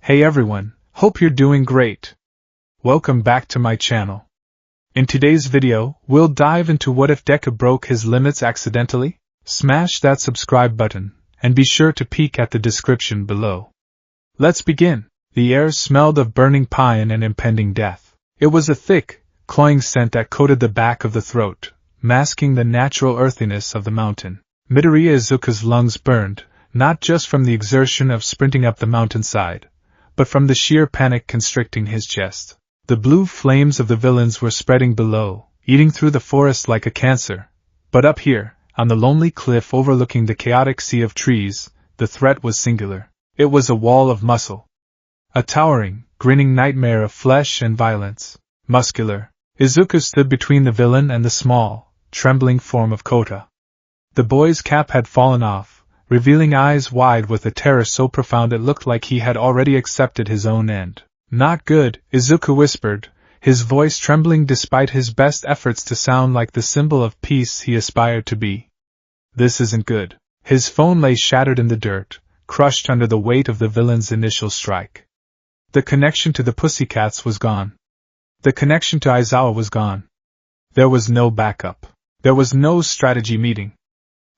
Hey everyone, hope you're doing great. Welcome back to my channel. In today's video, we'll dive into what if Deku broke his limits accidentally? Smash that subscribe button, and be sure to peek at the description below. Let's begin. The air smelled of burning pine and impending death. It was a thick, cloying scent that coated the back of the throat, masking the natural earthiness of the mountain. Midoriya Izuku's lungs burned, not just from the exertion of sprinting up the mountainside, but from the sheer panic constricting his chest. The blue flames of the villains were spreading below, eating through the forest like a cancer. But up here, on the lonely cliff overlooking the chaotic sea of trees, the threat was singular. It was a wall of muscle. A towering, grinning nightmare of flesh and violence. Muscular, Izuku stood between the villain and the small, trembling form of Kota. The boy's cap had fallen off, revealing eyes wide with a terror so profound it looked like he had already accepted his own end. Not good, Izuku whispered, his voice trembling despite his best efforts to sound like the symbol of peace he aspired to be. This isn't good. His phone lay shattered in the dirt, crushed under the weight of the villain's initial strike. The connection to the Pussycats was gone. The connection to Aizawa was gone. There was no backup. There was no strategy meeting.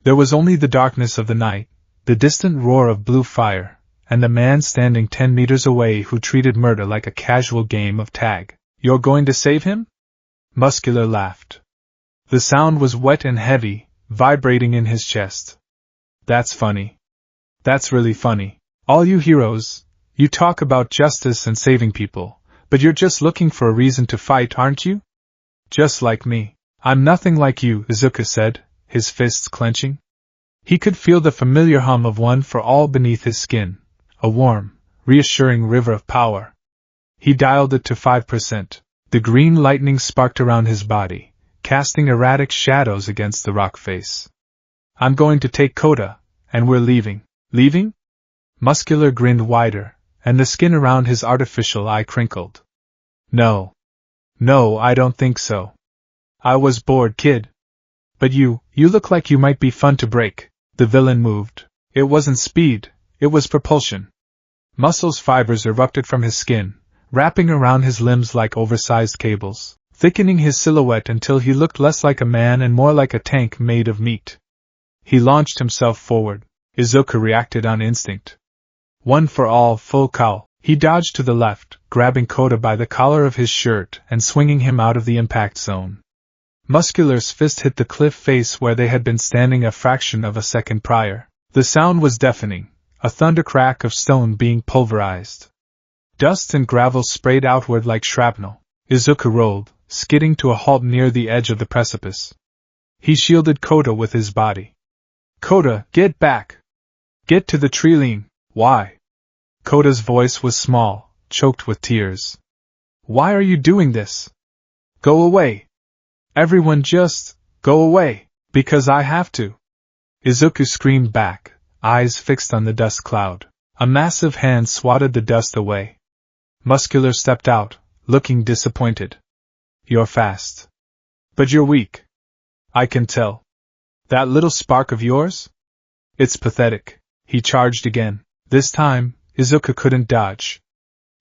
There was only the darkness of the night, the distant roar of blue fire, and the man standing 10 meters away who treated murder like a casual game of tag. You're going to save him? Muscular laughed. The sound was wet and heavy, vibrating in his chest. That's funny. That's really funny. All you heroes, you talk about justice and saving people, but you're just looking for a reason to fight, aren't you? Just like me. I'm nothing like you, Izuku said, his fists clenching. He could feel the familiar hum of one for all beneath his skin, a warm, reassuring river of power. He dialed it to 5%. The green lightning sparked around his body, casting erratic shadows against the rock face. I'm going to take Kota, and we're leaving. Leaving? Muscular grinned wider, and the skin around his artificial eye crinkled. No. No, I don't think so. I was bored, kid. But you look like you might be fun to break. The villain moved. It wasn't speed, it was propulsion. Muscle's fibers erupted from his skin, wrapping around his limbs like oversized cables, thickening his silhouette until he looked less like a man and more like a tank made of meat. He launched himself forward. Izuku reacted on instinct. One for all, full cowl. He dodged to the left, grabbing Kota by the collar of his shirt and swinging him out of the impact zone. Muscular's fist hit the cliff face where they had been standing a fraction of a second prior. The sound was deafening, a thunder crack of stone being pulverized. Dust and gravel sprayed outward like shrapnel. Izuku rolled, skidding to a halt near the edge of the precipice. He shielded Kota with his body. Kota, get back! Get to the tree. Why? Kota's voice was small, choked with tears. Why are you doing this? Go away! Everyone just, go away, because I have to. Izuku screamed back, eyes fixed on the dust cloud. A massive hand swatted the dust away. Muscular stepped out, looking disappointed. You're fast. But you're weak. I can tell. That little spark of yours? It's pathetic. He charged again. This time, Izuku couldn't dodge.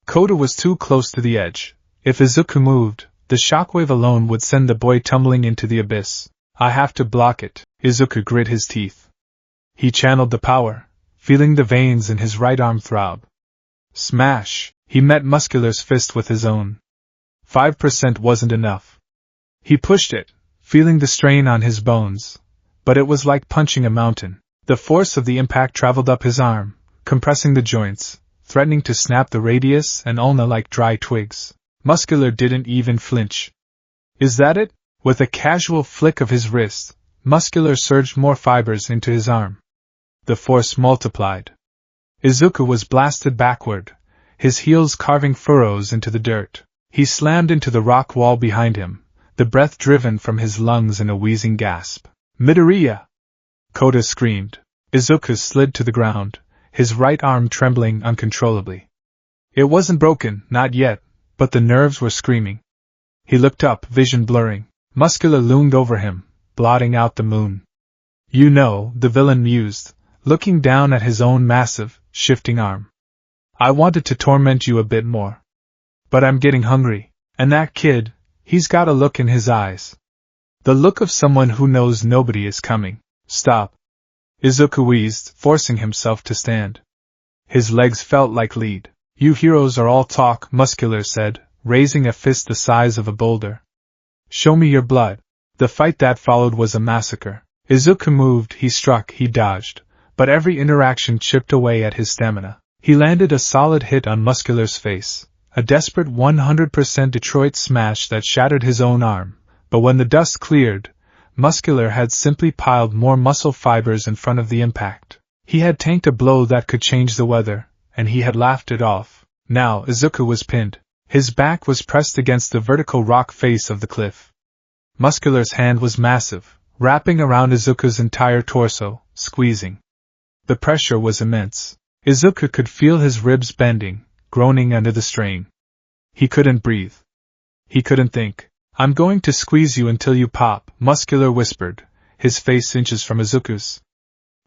Kota was too close to the edge. If Izuku moved, the shockwave alone would send the boy tumbling into the abyss. I have to block it. Izuku grit his teeth. He channeled the power, feeling the veins in his right arm throb. Smash! He met Muscular's fist with his own. 5% wasn't enough. He pushed it, feeling the strain on his bones, but it was like punching a mountain. The force of the impact traveled up his arm, compressing the joints, threatening to snap the radius and ulna like dry twigs. Muscular didn't even flinch. Is that it? With a casual flick of his wrist, Muscular surged more fibers into his arm. The force multiplied. Izuku was blasted backward, his heels carving furrows into the dirt. He slammed into the rock wall behind him, the breath driven from his lungs in a wheezing gasp. Midoriya! Kota screamed. Izuku slid to the ground, his right arm trembling uncontrollably. It wasn't broken, not yet, but the nerves were screaming. He looked up, vision blurring. Muscular loomed over him, blotting out the moon. You know, the villain mused, looking down at his own massive, shifting arm. I wanted to torment you a bit more. But I'm getting hungry, and that kid, he's got a look in his eyes. The look of someone who knows nobody is coming. Stop. Izuku wheezed, forcing himself to stand. His legs felt like lead. You heroes are all talk, Muscular said, raising a fist the size of a boulder. Show me your blood. The fight that followed was a massacre. Izuku moved, he struck, he dodged, but every interaction chipped away at his stamina. He landed a solid hit on Muscular's face, a desperate 100% Detroit smash that shattered his own arm, but when the dust cleared, Muscular had simply piled more muscle fibers in front of the impact. He had tanked a blow that could change the weather, and he had laughed it off. Now Izuku was pinned. His back was pressed against the vertical rock face of the cliff. Muscular's hand was massive, wrapping around Izuku's entire torso, squeezing. The pressure was immense. Izuku could feel his ribs bending, groaning under the strain. He couldn't breathe. He couldn't think. I'm going to squeeze you until you pop, Muscular whispered, his face inches from Izuku's.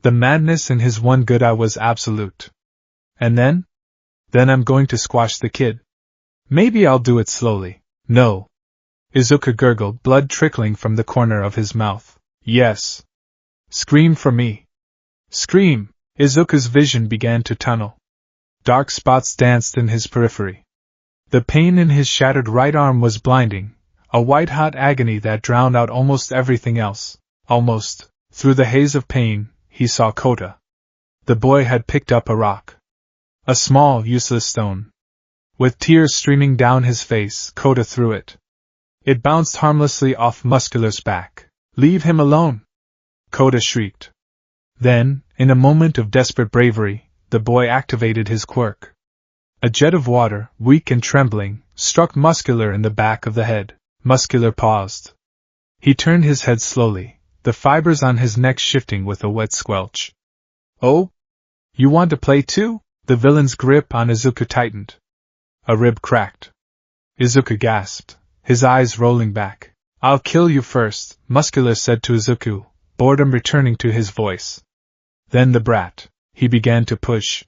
The madness in his one good eye was absolute. And then? Then I'm going to squash the kid. Maybe I'll do it slowly. No. Izuku gurgled, blood trickling from the corner of his mouth. Yes. Scream for me. Scream! Izuku's vision began to tunnel. Dark spots danced in his periphery. The pain in his shattered right arm was blinding, a white-hot agony that drowned out almost everything else. Almost. Through the haze of pain, he saw Kota. The boy had picked up a rock. A small, useless stone. With tears streaming down his face, Kota threw it. It bounced harmlessly off Muscular's back. Leave him alone! Kota shrieked. Then, in a moment of desperate bravery, the boy activated his quirk. A jet of water, weak and trembling, struck Muscular in the back of the head. Muscular paused. He turned his head slowly, the fibers on his neck shifting with a wet squelch. Oh? You want to play too? The villain's grip on Izuku tightened. A rib cracked. Izuku gasped, his eyes rolling back. I'll kill you first, Muscular said to Izuku, boredom returning to his voice. Then the brat. He began to push.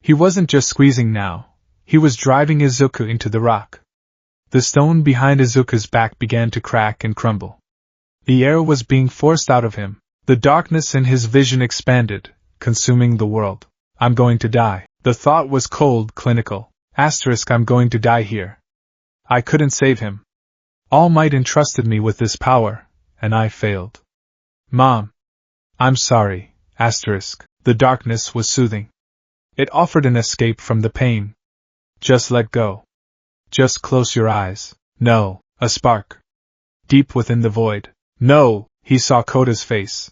He wasn't just squeezing now, he was driving Izuku into the rock. The stone behind Izuku's back began to crack and crumble. The air was being forced out of him. The darkness in his vision expanded, consuming the world. I'm going to die. The thought was cold, clinical. I'm going to die here. I couldn't save him. All Might entrusted me with this power, and I failed. Mom. I'm sorry, *. The darkness was soothing. It offered an escape from the pain. Just let go. Just close your eyes. No, a spark. Deep within the void. No, he saw Kota's face.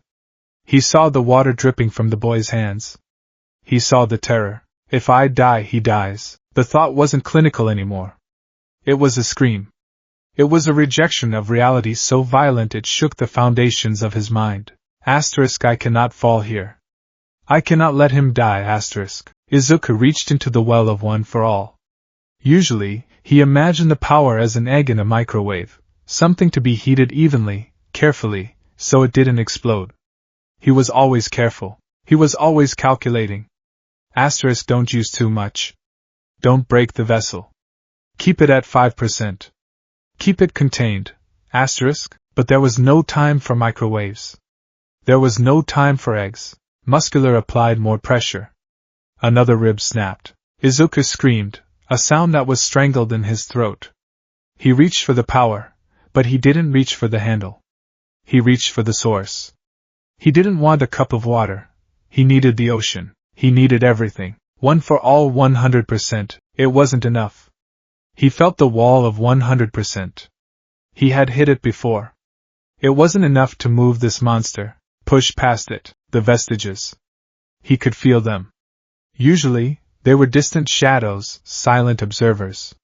He saw the water dripping from the boy's hands. He saw the terror. If I die, he dies. The thought wasn't clinical anymore. It was a scream. It was a rejection of reality so violent it shook the foundations of his mind. I cannot fall here. I cannot let him die. Izuku reached into the well of One for All. Usually, he imagined the power as an egg in a microwave, something to be heated evenly, carefully, so it didn't explode. He was always careful. He was always calculating. Don't use too much. Don't break the vessel. Keep it at 5%. Keep it contained. But there was no time for microwaves. There was no time for eggs. Muscular applied more pressure. Another rib snapped. Izuku screamed, a sound that was strangled in his throat. He reached for the power, but he didn't reach for the handle. He reached for the source. He didn't want a cup of water. He needed the ocean. He needed everything. One for all 100%. It wasn't enough. He felt the wall of 100%. He had hit it before. It wasn't enough to move this monster. Push past it. The vestiges. He could feel them. Usually, they were distant shadows, silent observers.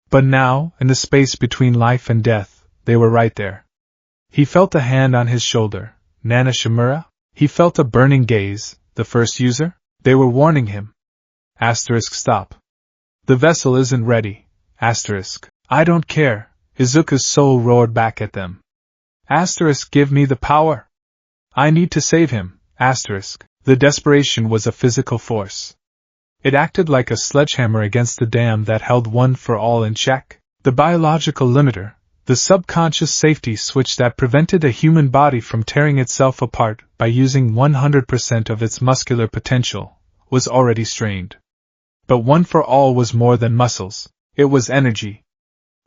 But now, in the space between life and death, they were right there. He felt a hand on his shoulder. Nana Shimura? He felt a burning gaze. The first user? They were warning him. Stop. The vessel isn't ready. I don't care. Izuku's soul roared back at them. Give me the power. I need to save him. The desperation was a physical force. It acted like a sledgehammer against the dam that held One for All in check. The biological limiter, the subconscious safety switch that prevented a human body from tearing itself apart by using 100% of its muscular potential, was already strained. But One for All was more than muscles. It was energy.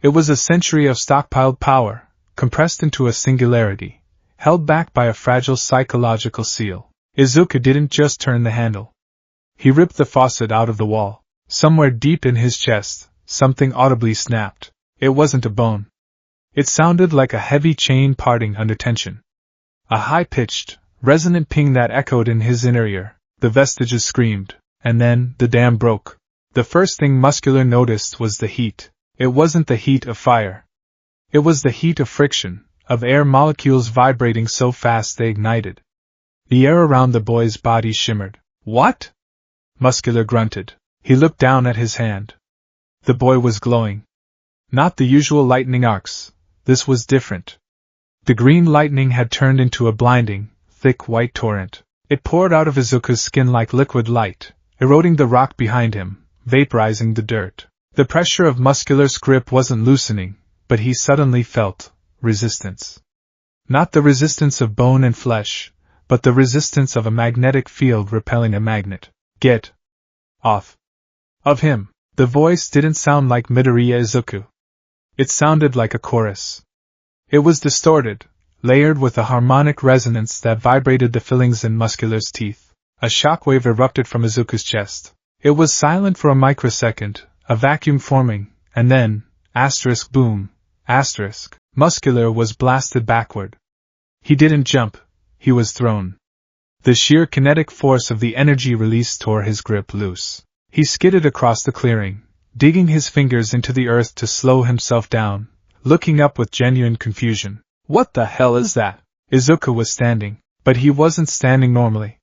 It was a century of stockpiled power, compressed into a singularity, held back by a fragile psychological seal. Izuku didn't just turn the handle. He ripped the faucet out of the wall. Somewhere deep in his chest, something audibly snapped. It wasn't a bone. It sounded like a heavy chain parting under tension. A high-pitched, resonant ping that echoed in his inner ear. The vestiges screamed, and then the dam broke. The first thing Muscular noticed was the heat. It wasn't the heat of fire. It was the heat of friction, of air molecules vibrating so fast they ignited. The air around the boy's body shimmered. What? Muscular grunted. He looked down at his hand. The boy was glowing. Not the usual lightning arcs. This was different. The green lightning had turned into a blinding, thick white torrent. It poured out of Izuku's skin like liquid light, eroding the rock behind him, vaporizing the dirt. The pressure of Muscular's grip wasn't loosening, but he suddenly felt resistance. Not the resistance of bone and flesh, but the resistance of a magnetic field repelling a magnet. Get off of him. The voice didn't sound like Midoriya Izuku. It sounded like a chorus. It was distorted, layered with a harmonic resonance that vibrated the fillings in Muscular's teeth. A shockwave erupted from Izuku's chest. It was silent for a microsecond, a vacuum forming, and then, boom, Muscular was blasted backward. He didn't jump, he was thrown. The sheer kinetic force of the energy release tore his grip loose. He skidded across the clearing, digging his fingers into the earth to slow himself down, looking up with genuine confusion. What the hell is that? Izuku was standing, but he wasn't standing normally.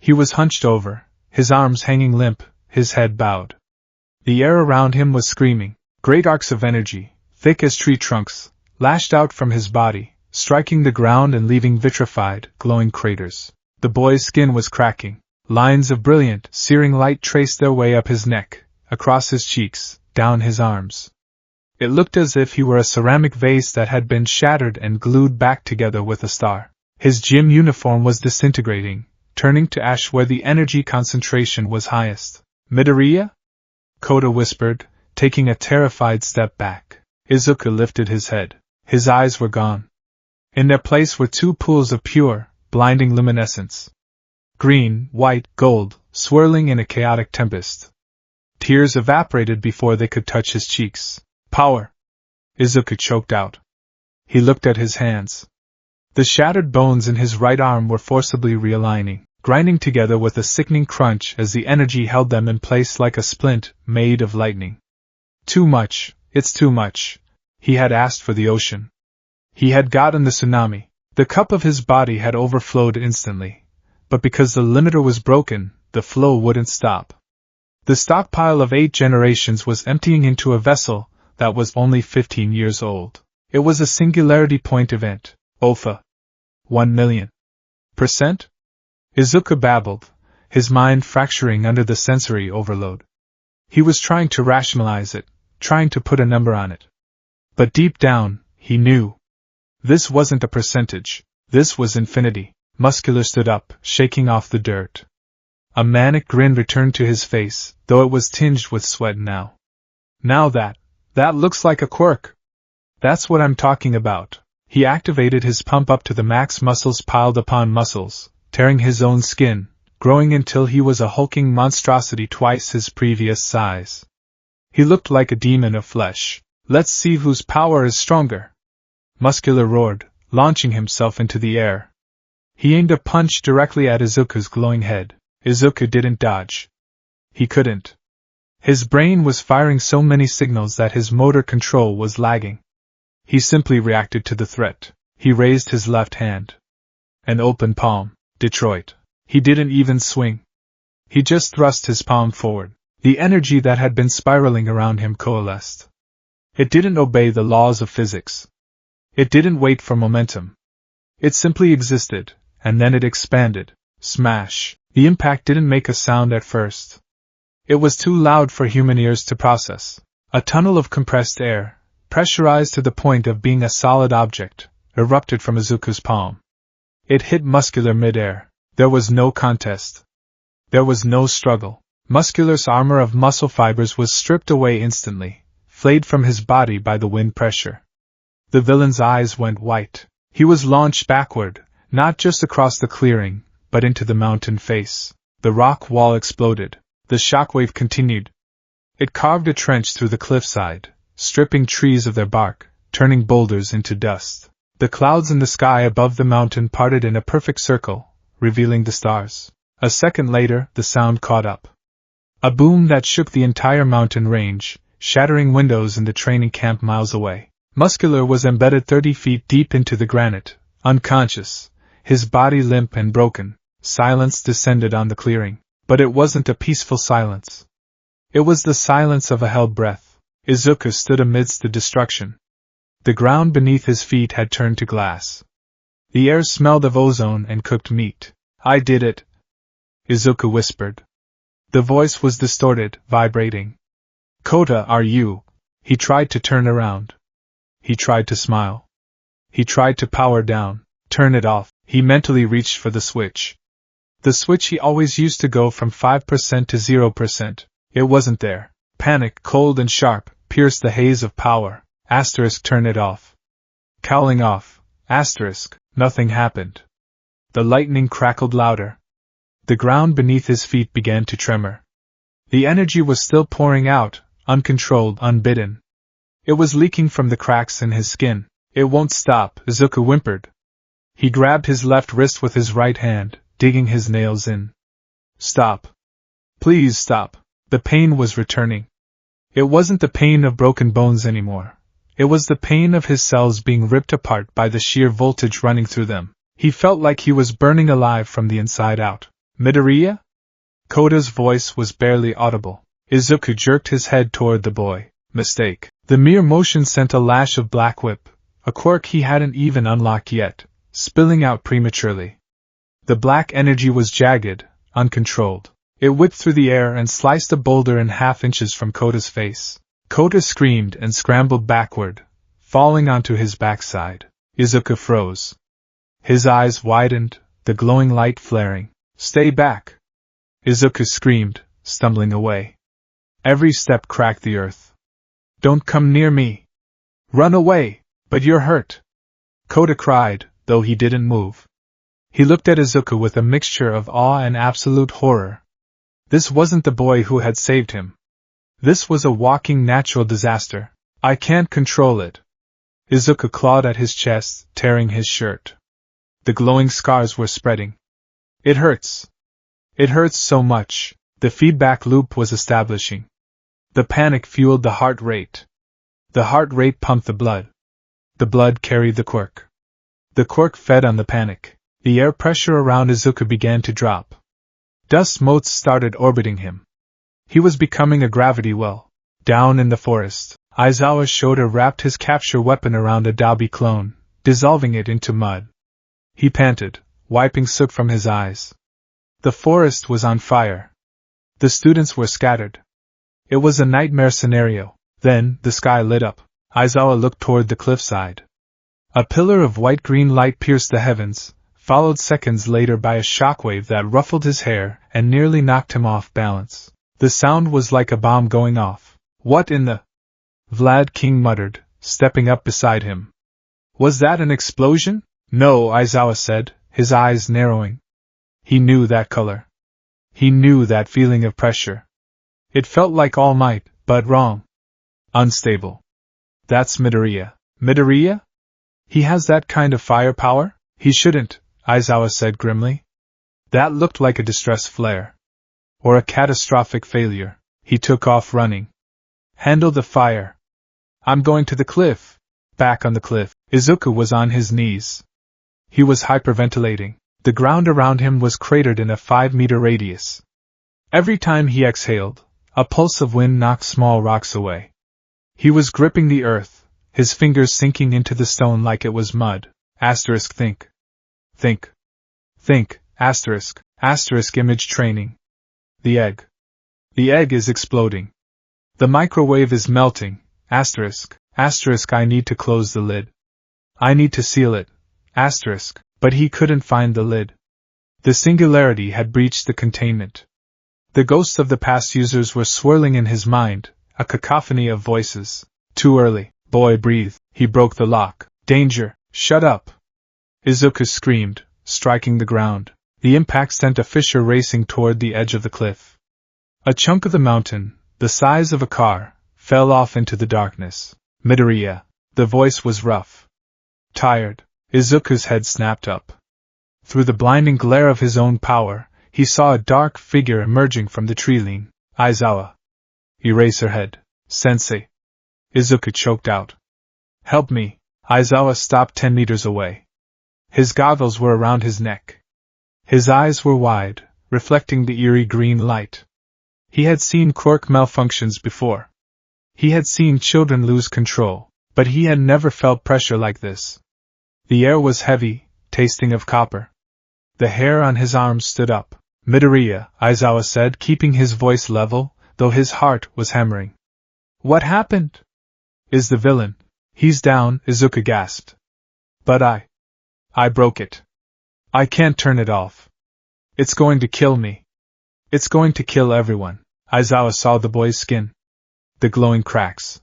He was hunched over, his arms hanging limp, his head bowed. The air around him was screaming. Great arcs of energy, thick as tree trunks, lashed out from his body, striking the ground and leaving vitrified, glowing craters. The boy's skin was cracking. Lines of brilliant, searing light traced their way up his neck, across his cheeks, down his arms. It looked as if he were a ceramic vase that had been shattered and glued back together with a star. His gym uniform was disintegrating, turning to ash where the energy concentration was highest. Midoriya? Koda whispered, taking a terrified step back. Izuku lifted his head. His eyes were gone. In their place were two pools of pure, blinding luminescence. Green, white, gold, swirling in a chaotic tempest. Tears evaporated before they could touch his cheeks. Power! Izuku choked out. He looked at his hands. The shattered bones in his right arm were forcibly realigning, grinding together with a sickening crunch as the energy held them in place like a splint made of lightning. Too much, it's too much. He had asked for the ocean. He had gotten the tsunami. The cup of his body had overflowed instantly. But because the limiter was broken, the flow wouldn't stop. The stockpile of 8 generations was emptying into a vessel that was only 15 years old. It was a singularity point event. Alpha. 1,000,000%? Izuku babbled, his mind fracturing under the sensory overload. He was trying to rationalize it, trying to put a number on it. But deep down, he knew. This wasn't a percentage. This was infinity. Muscular stood up, shaking off the dirt. A manic grin returned to his face, though it was tinged with sweat now. Now that looks like a quirk. That's what I'm talking about. He activated his pump up to the max, muscles piled upon muscles, tearing his own skin, growing until he was a hulking monstrosity twice his previous size. He looked like a demon of flesh. Let's see whose power is stronger. Muscular roared, launching himself into the air. He aimed a punch directly at Izuku's glowing head. Izuku didn't dodge. He couldn't. His brain was firing so many signals that his motor control was lagging. He simply reacted to the threat. He raised his left hand. An open palm. Detroit. He didn't even swing. He just thrust his palm forward. The energy that had been spiraling around him coalesced. It didn't obey the laws of physics. It didn't wait for momentum. It simply existed, and then it expanded. Smash. The impact didn't make a sound at first. It was too loud for human ears to process. A tunnel of compressed air, pressurized to the point of being a solid object, erupted from Izuku's palm. It hit Muscular mid-air. There was no contest. There was no struggle. Muscular's armor of muscle fibers was stripped away instantly, flayed from his body by the wind pressure. The villain's eyes went white. He was launched backward, not just across the clearing, but into the mountain face. The rock wall exploded. The shockwave continued. It carved a trench through the cliffside, stripping trees of their bark, turning boulders into dust. The clouds in the sky above the mountain parted in a perfect circle, revealing the stars. A second later, the sound caught up. A boom that shook the entire mountain range, shattering windows in the training camp miles away. Muscular was embedded 30 feet deep into the granite, unconscious, his body limp and broken. Silence descended on the clearing. But it wasn't a peaceful silence. It was the silence of a held breath. Izuku stood amidst the destruction. The ground beneath his feet had turned to glass. The air smelled of ozone and cooked meat. "I did it," Izuku whispered. The voice was distorted, vibrating. "Kota, are you?" He tried to turn around. He tried to smile. He tried to power down, turn it off. He mentally reached for the switch. The switch he always used to go from 5% to 0%. It wasn't there. Panic, cold and sharp, pierced the haze of power. Turn it off. Cowling off. Nothing happened. The lightning crackled louder. The ground beneath his feet began to tremor. The energy was still pouring out, uncontrolled, unbidden. It was leaking from the cracks in his skin. "It won't stop," Izuku whimpered. He grabbed his left wrist with his right hand, digging his nails in. "Stop. Please stop." The pain was returning. It wasn't the pain of broken bones anymore. It was the pain of his cells being ripped apart by the sheer voltage running through them. He felt like he was burning alive from the inside out. "Midoriya?" Kota's voice was barely audible. Izuku jerked his head toward the boy. "Mistake." The mere motion sent a lash of black whip, a quirk he hadn't even unlocked yet, spilling out prematurely. The black energy was jagged, uncontrolled. It whipped through the air and sliced a boulder in half inches from Kota's face. Kota screamed and scrambled backward, falling onto his backside. Izuku froze. His eyes widened, the glowing light flaring. "Stay back!" Izuku screamed, stumbling away. Every step cracked the earth. "Don't come near me! Run away! But you're hurt!" Kota cried, though he didn't move. He looked at Izuku with a mixture of awe and absolute horror. This wasn't the boy who had saved him. This was a walking natural disaster. "I can't control it." Izuku clawed at his chest, tearing his shirt. The glowing scars were spreading. "It hurts. It hurts so much." The feedback loop was establishing. The panic fueled the heart rate. The heart rate pumped the blood. The blood carried the quirk. The quirk fed on the panic. The air pressure around Izuku began to drop. Dust motes started orbiting him. He was becoming a gravity well. Down in the forest, Aizawa's shoulder wrapped his capture weapon around a Dalby clone, dissolving it into mud. He panted, wiping soot from his eyes. The forest was on fire. The students were scattered. It was a nightmare scenario. Then, the sky lit up. Aizawa looked toward the cliffside. A pillar of white-green light pierced the heavens, followed seconds later by a shockwave that ruffled his hair and nearly knocked him off balance. The sound was like a bomb going off. "What in the—" Vlad King muttered, stepping up beside him. "Was that an explosion?" "No," Aizawa said, his eyes narrowing. He knew that color. He knew that feeling of pressure. It felt like all might, but wrong. Unstable. "That's Midoriya." "Midoriya? He has that kind of firepower?" "He shouldn't," Aizawa said grimly. That looked like a distress flare. Or a catastrophic failure. He took off running. "Handle the fire." "I'm going to the cliff." Back on the cliff, Izuku was on his knees. He was hyperventilating. The ground around him was cratered in a 5-meter radius. Every time he exhaled, a pulse of wind knocked small rocks away. He was gripping the earth, his fingers sinking into the stone like it was mud. Think. Think. Think. Image training. The egg. The egg is exploding. The microwave is melting. Asterisk. I need to close the lid. I need to seal it. Asterisk. But he couldn't find the lid. The singularity had breached the containment. The ghosts of the past users were swirling in his mind, a cacophony of voices. Too early. Boy, breathe. He broke the lock. Danger. Shut up. Izuku screamed, striking the ground. The impact sent a fissure racing toward the edge of the cliff. A chunk of the mountain, the size of a car, fell off into the darkness. Midoriya. The voice was rough. Tired. Izuku's head snapped up. Through the blinding glare of his own power, he saw a dark figure emerging from the tree-line. Aizawa. Eraserhead. Sensei. Izuku choked out. Help me. Aizawa stopped 10 meters away. His goggles were around his neck. His eyes were wide, reflecting the eerie green light. He had seen quirk malfunctions before. He had seen children lose control, but he had never felt pressure like this. The air was heavy, tasting of copper. The hair on his arms stood up. Midoriya, Aizawa said, keeping his voice level, though his heart was hammering. What happened? Is the villain? He's down, Izuku gasped. But I broke it. I can't turn it off. It's going to kill me. It's going to kill everyone. Aizawa saw the boy's skin. The glowing cracks.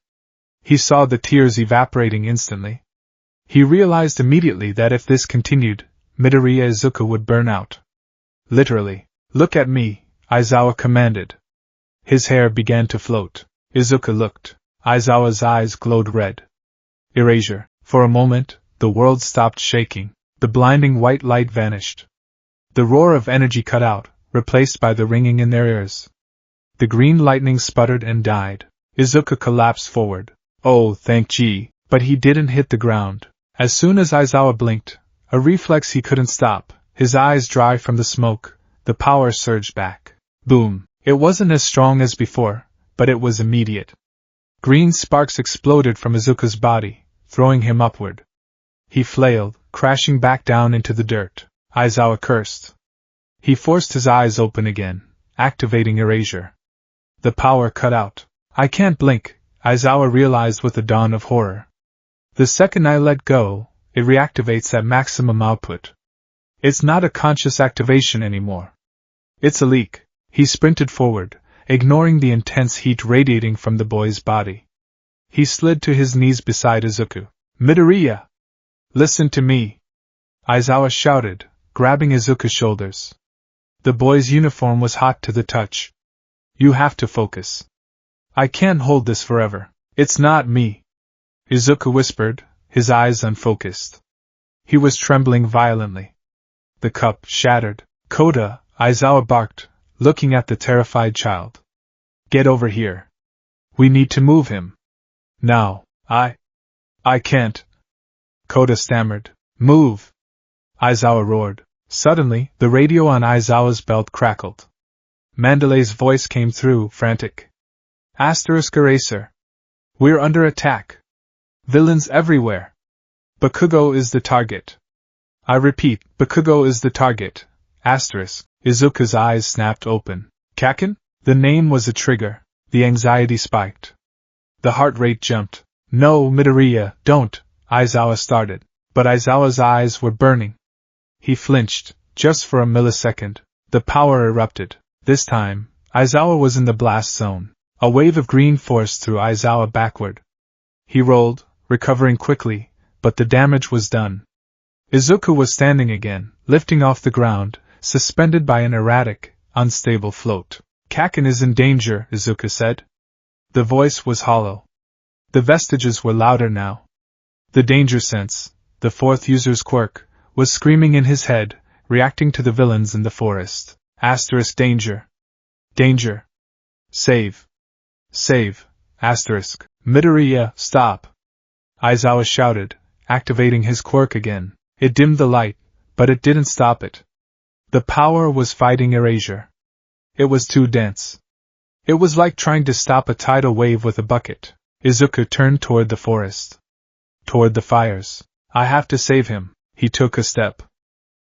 He saw the tears evaporating instantly. He realized immediately that if this continued, Midoriya Izuku would burn out. Literally. Look at me, Aizawa commanded. His hair began to float. Izuku looked. Aizawa's eyes glowed red. Erasure. For a moment, the world stopped shaking. The blinding white light vanished. The roar of energy cut out, replaced by the ringing in their ears. The green lightning sputtered and died. Izuku collapsed forward. Oh, thank G. But he didn't hit the ground. As soon as Aizawa blinked, a reflex he couldn't stop, his eyes dry from the smoke, the power surged back. Boom. It wasn't as strong as before, but it was immediate. Green sparks exploded from Izuku's body, throwing him upward. He flailed, crashing back down into the dirt. Aizawa cursed. He forced his eyes open again, activating erasure. The power cut out. I can't blink, Aizawa realized with a dawn of horror. The second I let go, it reactivates at maximum output. It's not a conscious activation anymore. It's a leak. He sprinted forward, ignoring the intense heat radiating from the boy's body. He slid to his knees beside Izuku. Midoriya! Listen to me! Aizawa shouted, grabbing Izuku's shoulders. The boy's uniform was hot to the touch. You have to focus. I can't hold this forever. It's not me. Izuku whispered, his eyes unfocused. He was trembling violently. The cup shattered. Koda, Aizawa barked, looking at the terrified child. Get over here. We need to move him. Now. I can't. Koda stammered. Move! Aizawa roared. Suddenly, the radio on Aizawa's belt crackled. Mandalay's voice came through, frantic. Eraser. We're under attack. Villains everywhere. Bakugo is the target. I repeat, Bakugo is the target. Izuku's eyes snapped open. Kaken? The name was a trigger. The anxiety spiked. The heart rate jumped. No, Midoriya, don't, Aizawa started. But Aizawa's eyes were burning. He flinched, just for a millisecond. The power erupted. This time, Aizawa was in the blast zone. A wave of green forced through Aizawa backward. He rolled, recovering quickly, but the damage was done. Izuku was standing again, lifting off the ground, suspended by an erratic, unstable float. Kaken is in danger, Izuku said. The voice was hollow. The vestiges were louder now. The danger sense, the fourth user's quirk, was screaming in his head, reacting to the villains in the forest. Danger. Danger. Save. Save. Midoriya, stop. Aizawa shouted, activating his quirk again. It dimmed the light, but it didn't stop it. The power was fighting erasure. It was too dense. It was like trying to stop a tidal wave with a bucket. Izuku turned toward the forest. Toward the fires. I have to save him. He took a step.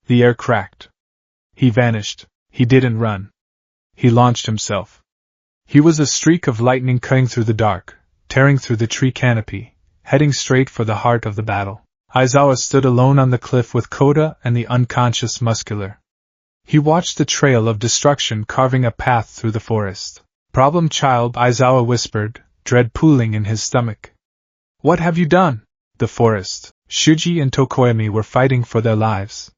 The air cracked. He vanished. He didn't run. He launched himself. He was a streak of lightning cutting through the dark, tearing through the tree canopy, heading straight for the heart of the battle. Aizawa stood alone on the cliff with Koda and the unconscious Muscular. He watched the trail of destruction carving a path through the forest. "Problem child," Aizawa whispered, dread pooling in his stomach. "What have you done?" The forest. Shuji and Tokoyami were fighting for their lives.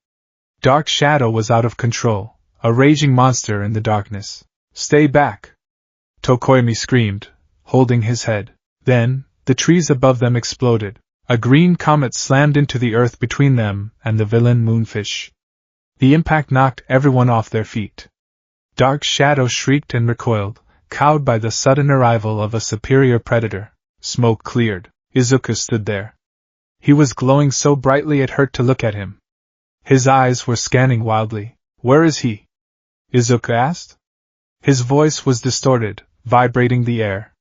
Dark Shadow was out of control, a raging monster in the darkness. "Stay back!" Tokoyami screamed, holding his head. Then, the trees above them exploded. A green comet slammed into the earth between them and the villain Moonfish. The impact knocked everyone off their feet. Dark Shadow shrieked and recoiled, cowed by the sudden arrival of a superior predator. Smoke cleared. Izuku stood there. He was glowing so brightly it hurt to look at him. His eyes were scanning wildly. "Where is he?" Izuku asked. His voice was distorted, vibrating the air.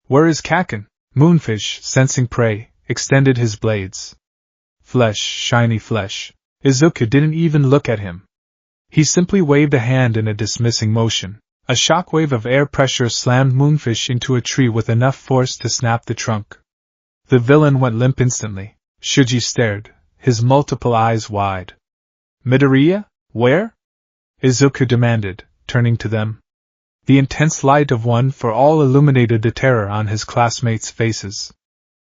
"Where is Kaken?" Moonfish, sensing prey, extended his blades. Flesh, shiny flesh. Izuku didn't even look at him. He simply waved a hand in a dismissing motion. A shockwave of air pressure slammed Moonfish into a tree with enough force to snap the trunk. The villain went limp instantly. Shuji stared, his multiple eyes wide. "Midoriya? Where?" Izuku demanded, turning to them. The intense light of one for all illuminated the terror on his classmates' faces.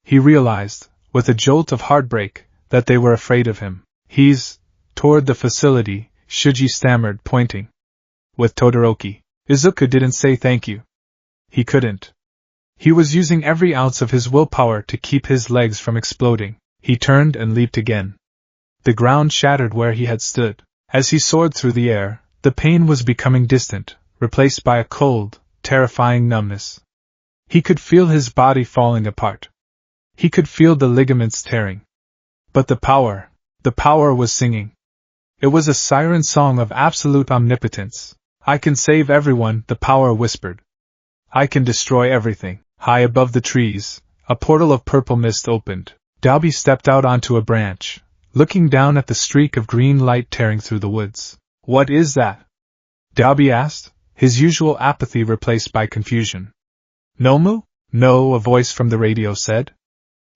He realized, with a jolt of heartbreak, that they were afraid of him. "He's toward the facility," Shuji stammered, pointing. "With Todoroki." Izuku didn't say thank you. He couldn't. He was using every ounce of his willpower to keep his legs from exploding. He turned and leaped again. The ground shattered where he had stood. As he soared through the air, the pain was becoming distant, replaced by a cold, terrifying numbness. He could feel his body falling apart. He could feel the ligaments tearing. But the power was singing. It was a siren song of absolute omnipotence. "I can save everyone," the power whispered. "I can destroy everything." High above the trees, a portal of purple mist opened. Dalby stepped out onto a branch, looking down at the streak of green light tearing through the woods. "What is that?" Dalby asked, his usual apathy replaced by confusion. "Nomu?" "No," a voice from the radio said.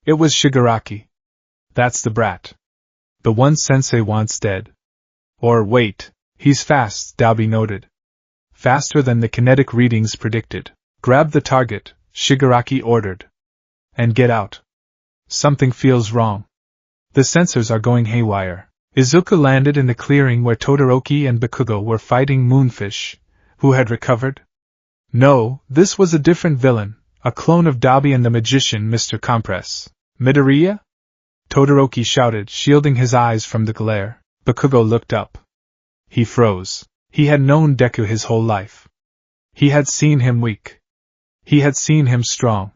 It was Shigaraki. "That's the brat. The one Sensei wants dead." "Or wait, he's fast," Dalby noted. "Faster than the kinetic readings predicted." "Grab the target," Shigaraki ordered. "And get out. Something feels wrong. The sensors are going haywire." Izuku landed in the clearing where Todoroki and Bakugo were fighting Moonfish, who had recovered. No, this was a different villain, a clone of Dalby and the magician Mr. Compress. "Midoriya?" Todoroki shouted, shielding his eyes from the glare. Bakugo looked up. He froze. He had known Deku his whole life. He had seen him weak. He had seen him strong.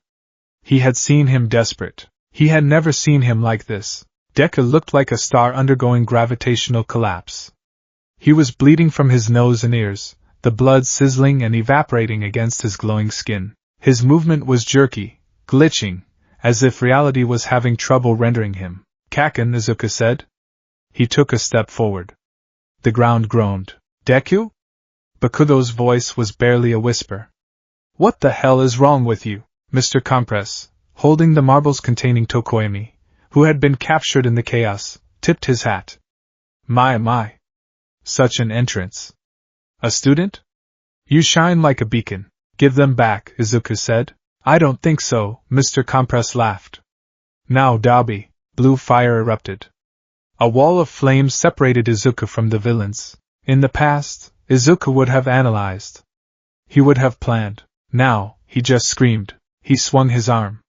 He had seen him desperate. He had never seen him like this. Deku looked like a star undergoing gravitational collapse. He was bleeding from his nose and ears, the blood sizzling and evaporating against his glowing skin. His movement was jerky, glitching, as if reality was having trouble rendering him. "Kaken," Izuku said. He took a step forward. The ground groaned. "Deku?" Bakugo's voice was barely a whisper. "What the hell is wrong with you?" Mr. Compress, holding the marbles containing Tokoyami, who had been captured in the chaos, tipped his hat. My. Such an entrance. A student? You shine like a beacon. "Give them back," Izuku said. "I don't think so," Mr. Compress laughed. "Now, Dalby." Blue fire erupted. A wall of flames separated Izuku from the villains. In the past, Izuku would have analyzed. He would have planned. Now, he just screamed. He swung his arm.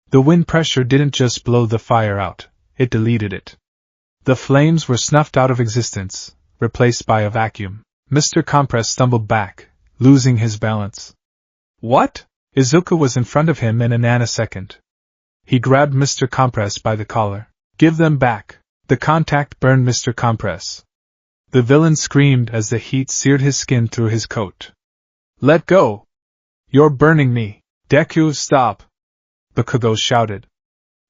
The wind pressure didn't just blow the fire out, it deleted it. The flames were snuffed out of existence, replaced by a vacuum. Mr. Compress stumbled back, losing his balance. "What?" Izuku was in front of him in a nanosecond. He grabbed Mr. Compress by the collar. "Give them back." The contact burned Mr. Compress. The villain screamed as the heat seared his skin through his coat. "Let go! You're burning me!" "Deku, stop!" Bakugo shouted.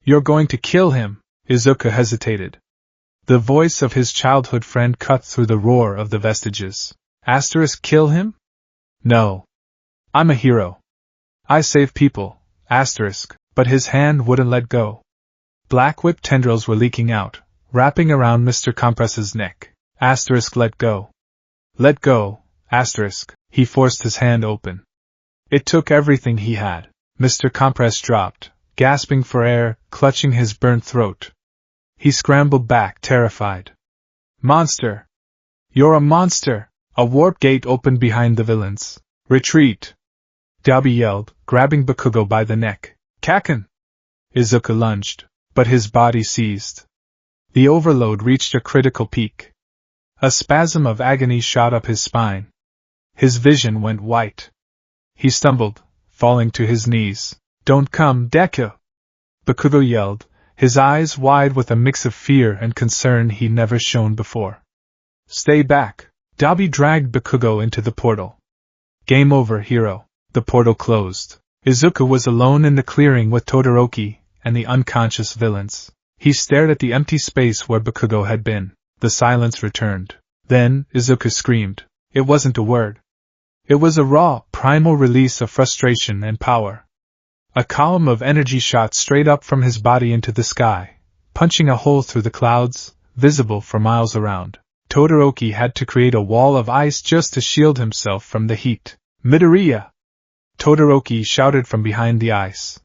"You're going to kill him!" Izuku hesitated. The voice of his childhood friend cut through the roar of the vestiges. "Kill him? No. I'm a hero. I save people, but his hand wouldn't let go. Black whip tendrils were leaking out, wrapping around Mr. Compress's neck. Let go. Let go, he forced his hand open. It took everything he had. Mr. Compress dropped, gasping for air, clutching his burnt throat. He scrambled back, terrified. Monster! You're a monster! A warp gate opened behind the villains. Retreat! Dabi yelled, grabbing Bakugo by the neck. Kaken! Izuku lunged, but his body seized. The overload reached a critical peak. A spasm of agony shot up his spine. His vision went white. He stumbled, falling to his knees. Don't come, Deku! Bakugo yelled, his eyes wide with a mix of fear and concern he'd never shown before. Stay back! Dabi dragged Bakugo into the portal. Game over, hero. The portal closed. Izuku was alone in the clearing with Todoroki and the unconscious villains. He stared at the empty space where Bakugo had been. The silence returned. Then, Izuku screamed. It wasn't a word. It was a raw, primal release of frustration and power. A column of energy shot straight up from his body into the sky, punching a hole through the clouds, visible for miles around. Todoroki had to create a wall of ice just to shield himself from the heat. Midoriya! Todoroki shouted from behind the ice.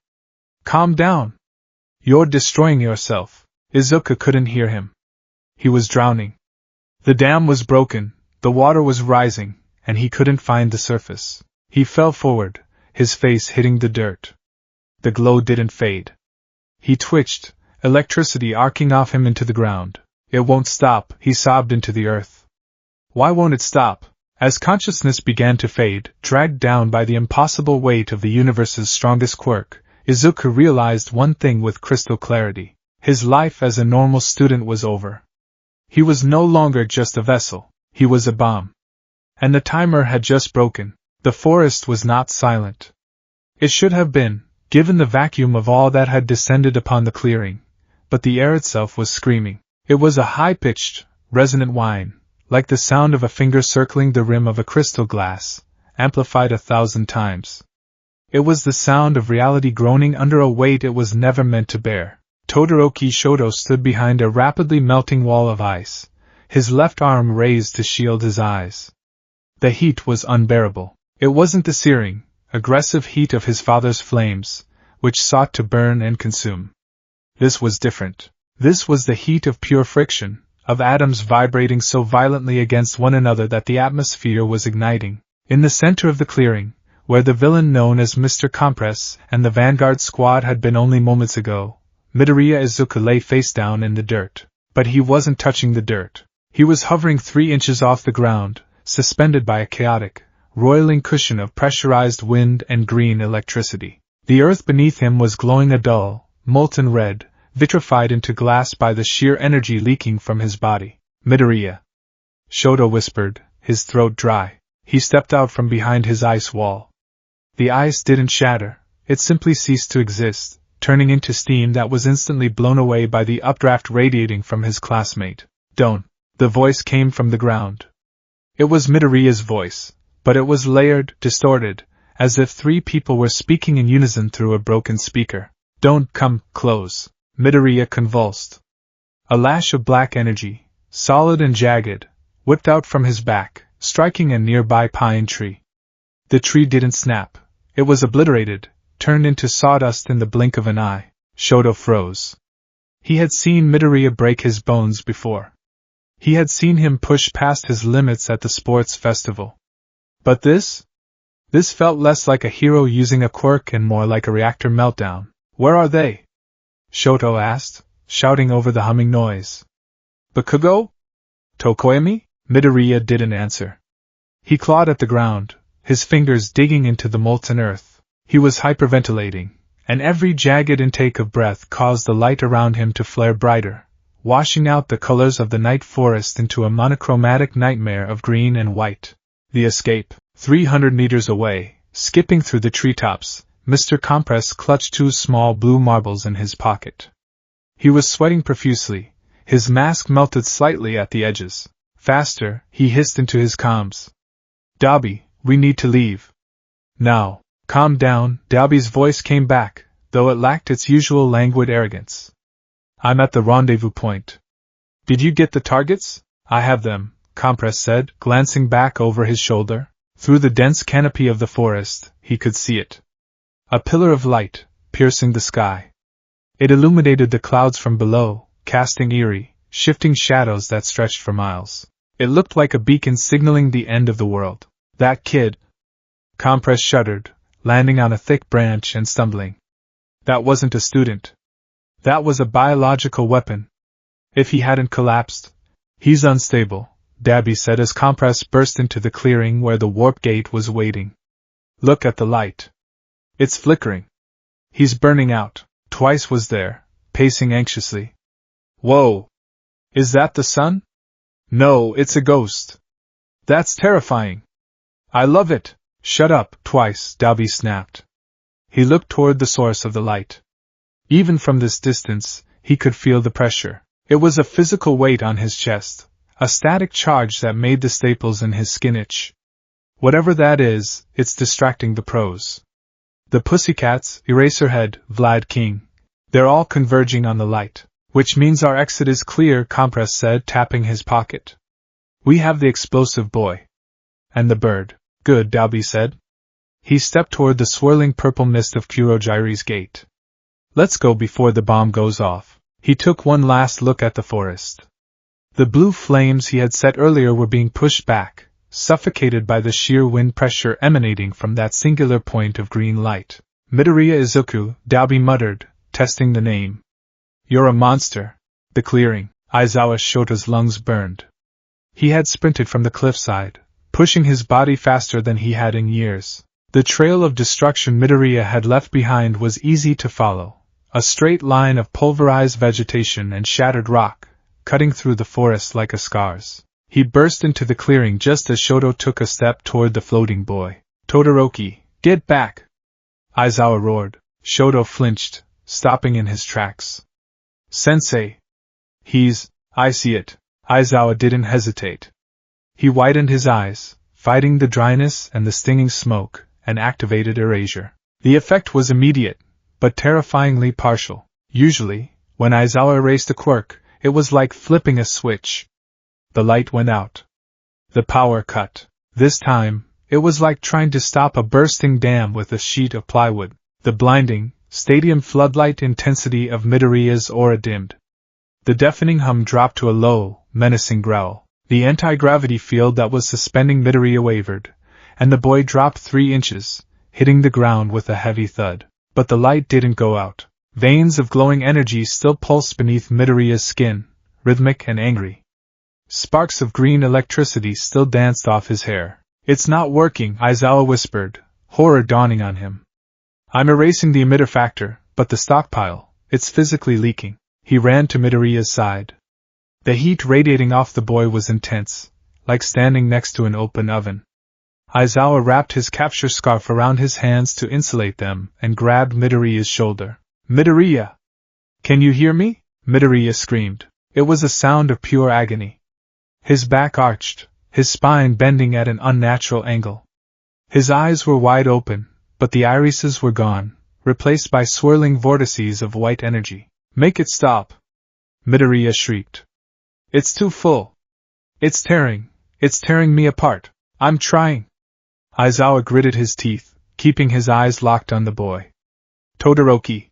Calm down! You're destroying yourself. Izuku couldn't hear him. He was drowning. The dam was broken, the water was rising, and he couldn't find the surface. He fell forward, his face hitting the dirt. The glow didn't fade. He twitched, electricity arcing off him into the ground. It won't stop, he sobbed into the earth. Why won't it stop? As consciousness began to fade, dragged down by the impossible weight of the universe's strongest quirk, Izuku realized one thing with crystal clarity. His life as a normal student was over. He was no longer just a vessel, he was a bomb. And the timer had just broken. The forest was not silent. It should have been, given the vacuum of all that had descended upon the clearing, but the air itself was screaming. It was a high-pitched, resonant whine, like the sound of a finger circling the rim of a crystal glass, amplified 1,000 times. It was the sound of reality groaning under a weight it was never meant to bear. Todoroki Shoto stood behind a rapidly melting wall of ice, his left arm raised to shield his eyes. The heat was unbearable. It wasn't the searing, aggressive heat of his father's flames, which sought to burn and consume. This was different. This was the heat of pure friction, of atoms vibrating so violently against one another that the atmosphere was igniting. In the center of the clearing, where the villain known as Mr. Compress and the Vanguard squad had been only moments ago, Midoriya Izuku lay face down in the dirt. But he wasn't touching the dirt. He was hovering 3 inches off the ground, suspended by a chaotic, roiling cushion of pressurized wind and green electricity. The earth beneath him was glowing a dull, molten red, vitrified into glass by the sheer energy leaking from his body. Midoriya, Shoto whispered, his throat dry. He stepped out from behind his ice wall. The ice didn't shatter, it simply ceased to exist, turning into steam that was instantly blown away by the updraft radiating from his classmate. Don't. The voice came from the ground. It was Midoriya's voice, but it was layered, distorted, as if 3 people were speaking in unison through a broken speaker. Don't come close. Midoriya convulsed. A lash of black energy, solid and jagged, whipped out from his back, striking a nearby pine tree. The tree didn't snap. It was obliterated, turned into sawdust in the blink of an eye. Shoto froze. He had seen Midoriya break his bones before. He had seen him push past his limits at the sports festival. But this? This felt less like a hero using a quirk and more like a reactor meltdown. Where are they? Shoto asked, shouting over the humming noise. Bakugo? Tokoyami? Midoriya didn't answer. He clawed at the ground, his fingers digging into the molten earth. He was hyperventilating, and every jagged intake of breath caused the light around him to flare brighter, washing out the colors of the night forest into a monochromatic nightmare of green and white. The escape. 300 meters away, skipping through the treetops, Mr. Compress clutched 2 small blue marbles in his pocket. He was sweating profusely, his mask melted slightly at the edges. Faster, he hissed into his comms. Dabi, we need to leave. Now, calm down, Dalby's voice came back, though it lacked its usual languid arrogance. I'm at the rendezvous point. Did you get the targets? I have them, Compress said, glancing back over his shoulder. Through the dense canopy of the forest, he could see it. A pillar of light, piercing the sky. It illuminated the clouds from below, casting eerie, shifting shadows that stretched for miles. It looked like a beacon signaling the end of the world. That kid. Compress shuddered, landing on a thick branch and stumbling. That wasn't a student. That was a biological weapon. If he hadn't collapsed. He's unstable, Dabby said as Compress burst into the clearing where the warp gate was waiting. Look at the light. It's flickering. He's burning out. Twice was there, pacing anxiously. Whoa! Is that the sun? No, it's a ghost. That's terrifying. I love it. Shut up, Twice, Dabby snapped. He looked toward the source of the light. Even from this distance, he could feel the pressure. It was a physical weight on his chest, a static charge that made the staples in his skin itch. Whatever that is, it's distracting the pros. The Pussycats, Eraserhead, Vlad King. They're all converging on the light, which means our exit is clear, Compress said, tapping his pocket. We have the explosive boy. And the bird. Good, Dalby said. He stepped toward the swirling purple mist of Kurogiri's gate. Let's go before the bomb goes off. He took one last look at the forest. The blue flames he had set earlier were being pushed back, suffocated by the sheer wind pressure emanating from that singular point of green light. Midoriya Izuku, Dalby muttered, testing the name. You're a monster. The clearing. Aizawa Shota's lungs burned. He had sprinted from the cliffside, pushing his body faster than he had in years. The trail of destruction Midoriya had left behind was easy to follow, a straight line of pulverized vegetation and shattered rock, cutting through the forest like a scars. He burst into the clearing just as Shoto took a step toward the floating boy. Todoroki, get back! Aizawa roared. Shoto flinched, stopping in his tracks. Sensei! I see it. Aizawa didn't hesitate. He widened his eyes, fighting the dryness and the stinging smoke, and activated erasure. The effect was immediate, but terrifyingly partial. Usually, when Aizawa erased a quirk, it was like flipping a switch. The light went out. The power cut. This time, it was like trying to stop a bursting dam with a sheet of plywood. The blinding, stadium floodlight intensity of Midoriya's aura dimmed. The deafening hum dropped to a low, menacing growl. The anti-gravity field that was suspending Midoriya wavered, and the boy dropped 3 inches, hitting the ground with a heavy thud. But the light didn't go out. Veins of glowing energy still pulsed beneath Midoriya's skin, rhythmic and angry. Sparks of green electricity still danced off his hair. It's not working, Aizawa whispered, horror dawning on him. I'm erasing the emitter factor, but the stockpile, it's physically leaking. He ran to Midoriya's side. The heat radiating off the boy was intense, like standing next to an open oven. Aizawa wrapped his capture scarf around his hands to insulate them and grabbed Midoriya's shoulder. Midoriya! Can you hear me? Midoriya screamed. It was a sound of pure agony. His back arched, his spine bending at an unnatural angle. His eyes were wide open, but the irises were gone, replaced by swirling vortices of white energy. Make it stop! Midoriya shrieked. It's too full. It's tearing me apart. I'm trying. Aizawa gritted his teeth, keeping his eyes locked on the boy. Todoroki.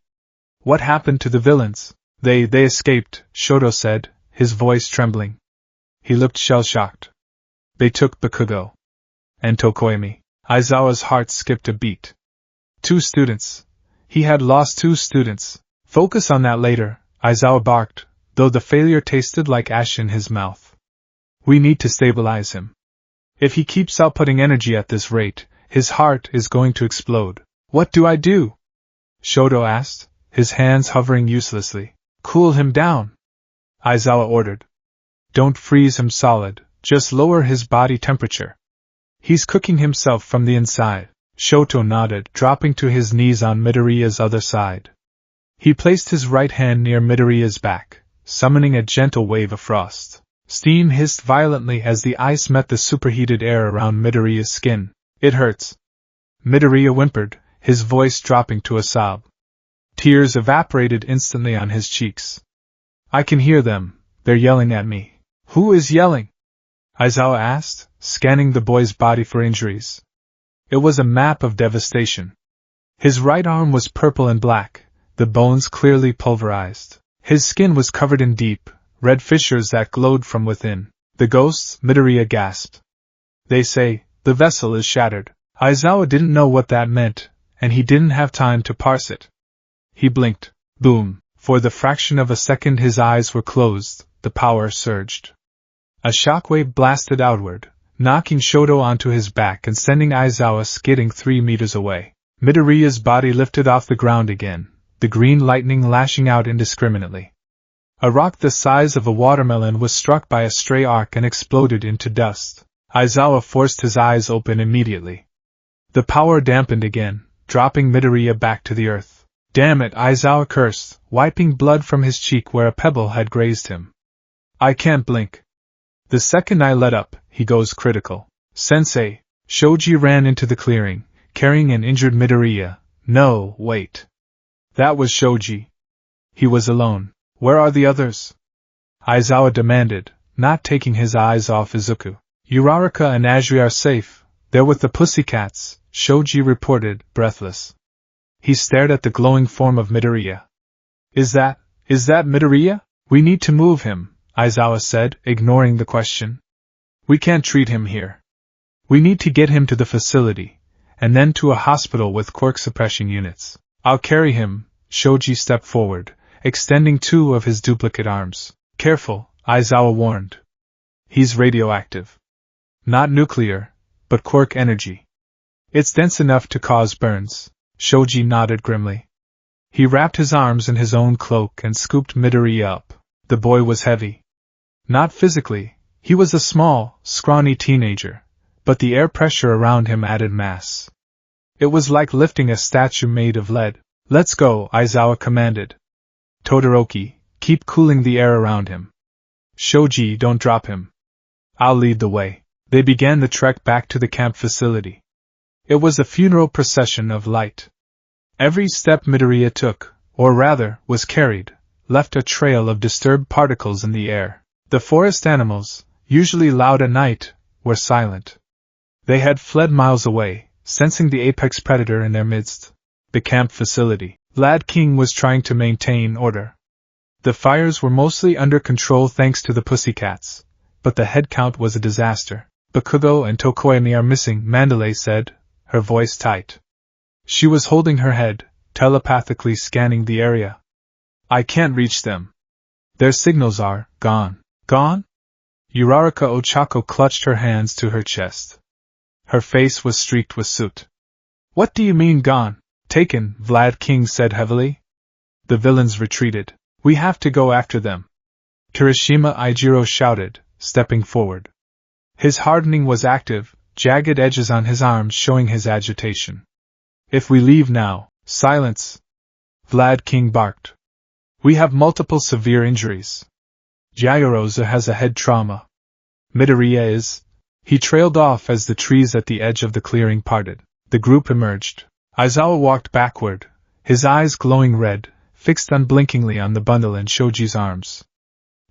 What happened to the villains? They escaped, Shoto said, his voice trembling. He looked shell-shocked. They took Bakugo. And Tokoyami. Aizawa's heart skipped a beat. 2 students. He had lost 2 students. Focus on that later, Aizawa barked, though the failure tasted like ash in his mouth. We need to stabilize him. If he keeps outputting energy at this rate, his heart is going to explode. What do I do? Shoto asked, his hands hovering uselessly. Cool him down, Aizawa ordered. Don't freeze him solid, just lower his body temperature. He's cooking himself from the inside. Shoto nodded, dropping to his knees on Midoriya's other side. He placed his right hand near Midoriya's back, summoning a gentle wave of frost. Steam hissed violently as the ice met the superheated air around Midoriya's skin. It hurts. Midoriya whimpered, his voice dropping to a sob. Tears evaporated instantly on his cheeks. I can hear them, they're yelling at me. Who is yelling? Aizawa asked, scanning the boy's body for injuries. It was a map of devastation. His right arm was purple and black, the bones clearly pulverized. His skin was covered in deep, red fissures that glowed from within. The ghosts, Midoriya gasped. They say, the vessel is shattered. Aizawa didn't know what that meant, and he didn't have time to parse it. He blinked. Boom. For the fraction of a second his eyes were closed, the power surged. A shockwave blasted outward, knocking Shoto onto his back and sending Aizawa skidding 3 meters away. Midoriya's body lifted off the ground again, the green lightning lashing out indiscriminately. A rock the size of a watermelon was struck by a stray arc and exploded into dust. Aizawa forced his eyes open immediately. The power dampened again, dropping Midoriya back to the earth. Damn it, Aizawa cursed, wiping blood from his cheek where a pebble had grazed him. I can't blink. The second I let up, he goes critical. Sensei. Shoji ran into the clearing, carrying an injured Midoriya. No, wait. That was Shoji. He was alone. Where are the others? Aizawa demanded, not taking his eyes off Izuku. Uraraka and Ajiri are safe. They're with the pussycats, Shoji reported, breathless. He stared at the glowing form of Midoriya. Is that Midoriya? We need to move him, Aizawa said, ignoring the question. We can't treat him here. We need to get him to the facility, and then to a hospital with quirk suppression units. I'll carry him. Shoji stepped forward, extending 2 of his duplicate arms. Careful, Aizawa warned. He's radioactive. Not nuclear, but quirk energy. It's dense enough to cause burns. Shoji nodded grimly. He wrapped his arms in his own cloak and scooped Midoriya up. The boy was heavy. Not physically, he was a small, scrawny teenager, but the air pressure around him added mass. It was like lifting a statue made of lead. Let's go, Aizawa commanded. Todoroki, keep cooling the air around him. Shoji, don't drop him. I'll lead the way. They began the trek back to the camp facility. It was a funeral procession of light. Every step Midoriya took, or rather, was carried, left a trail of disturbed particles in the air. The forest animals, usually loud at night, were silent. They had fled miles away, sensing the apex predator in their midst. The camp facility. Lad King was trying to maintain order. The fires were mostly under control thanks to the pussycats, but the head count was a disaster. Bakugo and Tokoemi are missing, Mandalay said, her voice tight. She was holding her head, telepathically scanning the area. I can't reach them. Their signals are gone. Gone? Uraraka Ochako clutched her hands to her chest. Her face was streaked with soot. What do you mean gone? Taken, Vlad King said heavily. The villains retreated. We have to go after them. Kirishima Ijiro shouted, stepping forward. His hardening was active, jagged edges on his arms showing his agitation. If we leave now, silence! Vlad King barked. We have multiple severe injuries. Yaoyorozu has a head trauma. Midoriya is. He trailed off as the trees at the edge of the clearing parted. The group emerged. Aizawa walked backward, his eyes glowing red, fixed unblinkingly on the bundle in Shoji's arms.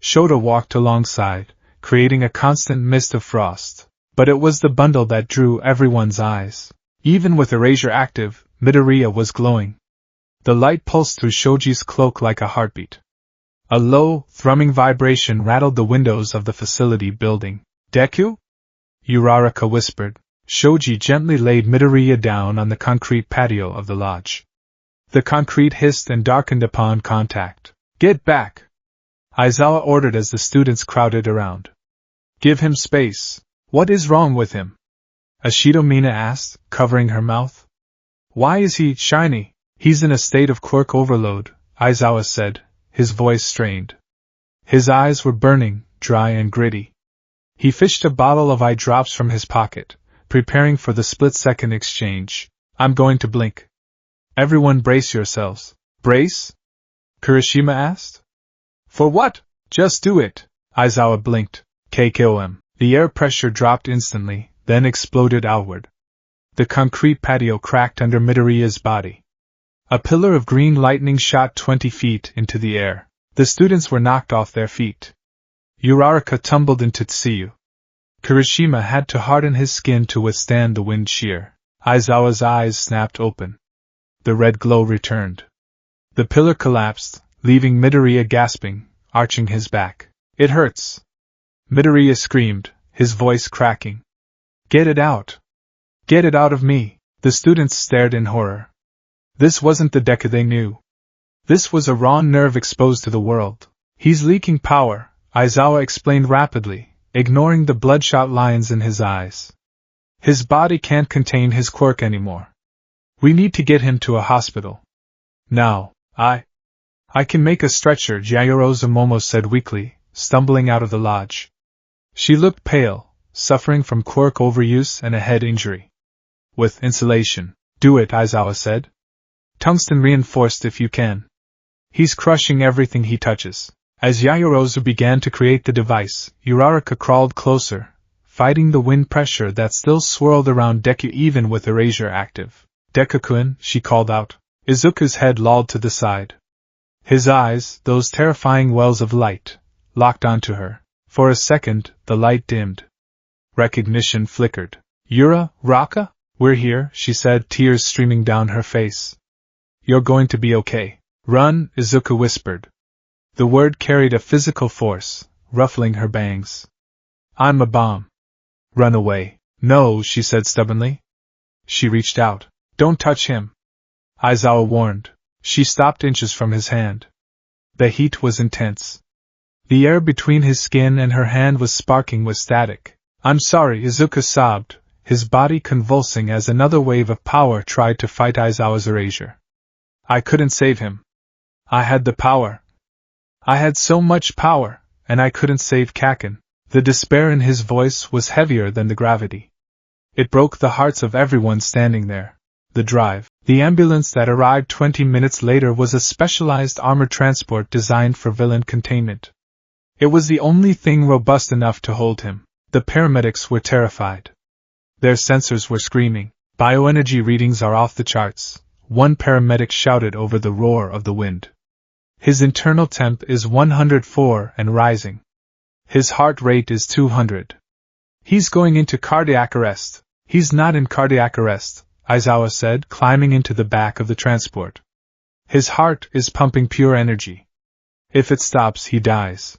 Shoto walked alongside, creating a constant mist of frost. But it was the bundle that drew everyone's eyes. Even with erasure active, Midoriya was glowing. The light pulsed through Shoji's cloak like a heartbeat. A low, thrumming vibration rattled the windows of the facility building. Deku? Uraraka whispered. Shoji gently laid Midoriya down on the concrete patio of the lodge. The concrete hissed and darkened upon contact. Get back! Aizawa ordered as the students crowded around. Give him space. What is wrong with him? Ashido Mina asked, covering her mouth. Why is he shiny? He's in a state of quirk overload, Aizawa said, his voice strained. His eyes were burning, dry and gritty. He fished a bottle of eye drops from his pocket, preparing for the split-second exchange. I'm going to blink. Everyone brace yourselves. Brace? Kirishima asked. For what? Just do it. Aizawa blinked. KKOM. The air pressure dropped instantly, then exploded outward. The concrete patio cracked under Midoriya's body. A pillar of green lightning shot 20 feet into the air. The students were knocked off their feet. Uraraka tumbled into Tsuyu. Kirishima had to harden his skin to withstand the wind shear. Aizawa's eyes snapped open. The red glow returned. The pillar collapsed, leaving Midoriya gasping, arching his back. It hurts. Midoriya screamed, his voice cracking. Get it out! Get it out of me! The students stared in horror. This wasn't the Deku they knew. This was a raw nerve exposed to the world. He's leaking power, Aizawa explained rapidly, ignoring the bloodshot lines in his eyes. His body can't contain his quirk anymore. We need to get him to a hospital. Now, I can make a stretcher, Yaoyorozu Momo said weakly, stumbling out of the lodge. She looked pale, suffering from quirk overuse and a head injury. With insulation. Do it, Aizawa said. Tungsten reinforced if you can. He's crushing everything he touches. As Yaoyorozu began to create the device, Uraraka crawled closer, fighting the wind pressure that still swirled around Deku even with erasure active. Deku-kun, she called out. Izuku's head lolled to the side. His eyes, those terrifying wells of light, locked onto her. For a second, the light dimmed. Recognition flickered. Uraraka? We're here, she said, tears streaming down her face. You're going to be okay. Run, Izuku whispered. The word carried a physical force, ruffling her bangs. I'm a bomb. Run away. No, she said stubbornly. She reached out. Don't touch him. Aizawa warned. She stopped inches from his hand. The heat was intense. The air between his skin and her hand was sparking with static. I'm sorry, Izuku sobbed, his body convulsing as another wave of power tried to fight Aizawa's erasure. I couldn't save him. I had the power. I had so much power, and I couldn't save Kaken. The despair in his voice was heavier than the gravity. It broke the hearts of everyone standing there. The drive. The ambulance that arrived 20 minutes later was a specialized armored transport designed for villain containment. It was the only thing robust enough to hold him. The paramedics were terrified. Their sensors were screaming. Bioenergy readings are off the charts, one paramedic shouted over the roar of the wind. His internal temp is 104 and rising. His heart rate is 200. He's going into cardiac arrest. He's not in cardiac arrest, Aizawa said, climbing into the back of the transport. His heart is pumping pure energy. If it stops, he dies.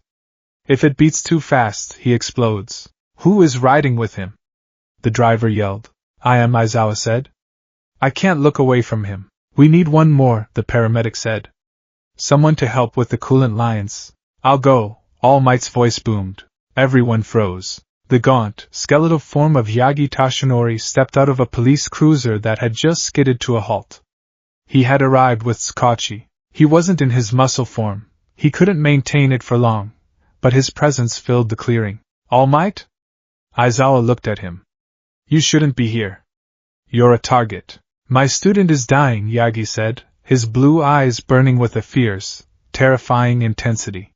If it beats too fast, he explodes. Who is riding with him? The driver yelled. I am, Aizawa said. I can't look away from him. We need one more, the paramedic said. Someone to help with the coolant lines. I'll go, All Might's voice boomed. Everyone froze. The gaunt, skeletal form of Yagi Tashinori stepped out of a police cruiser that had just skidded to a halt. He had arrived with Scotchy. He wasn't in his muscle form. He couldn't maintain it for long, but his presence filled the clearing. All Might? Aizawa looked at him. You shouldn't be here. You're a target. My student is dying, Yagi said, his blue eyes burning with a fierce, terrifying intensity.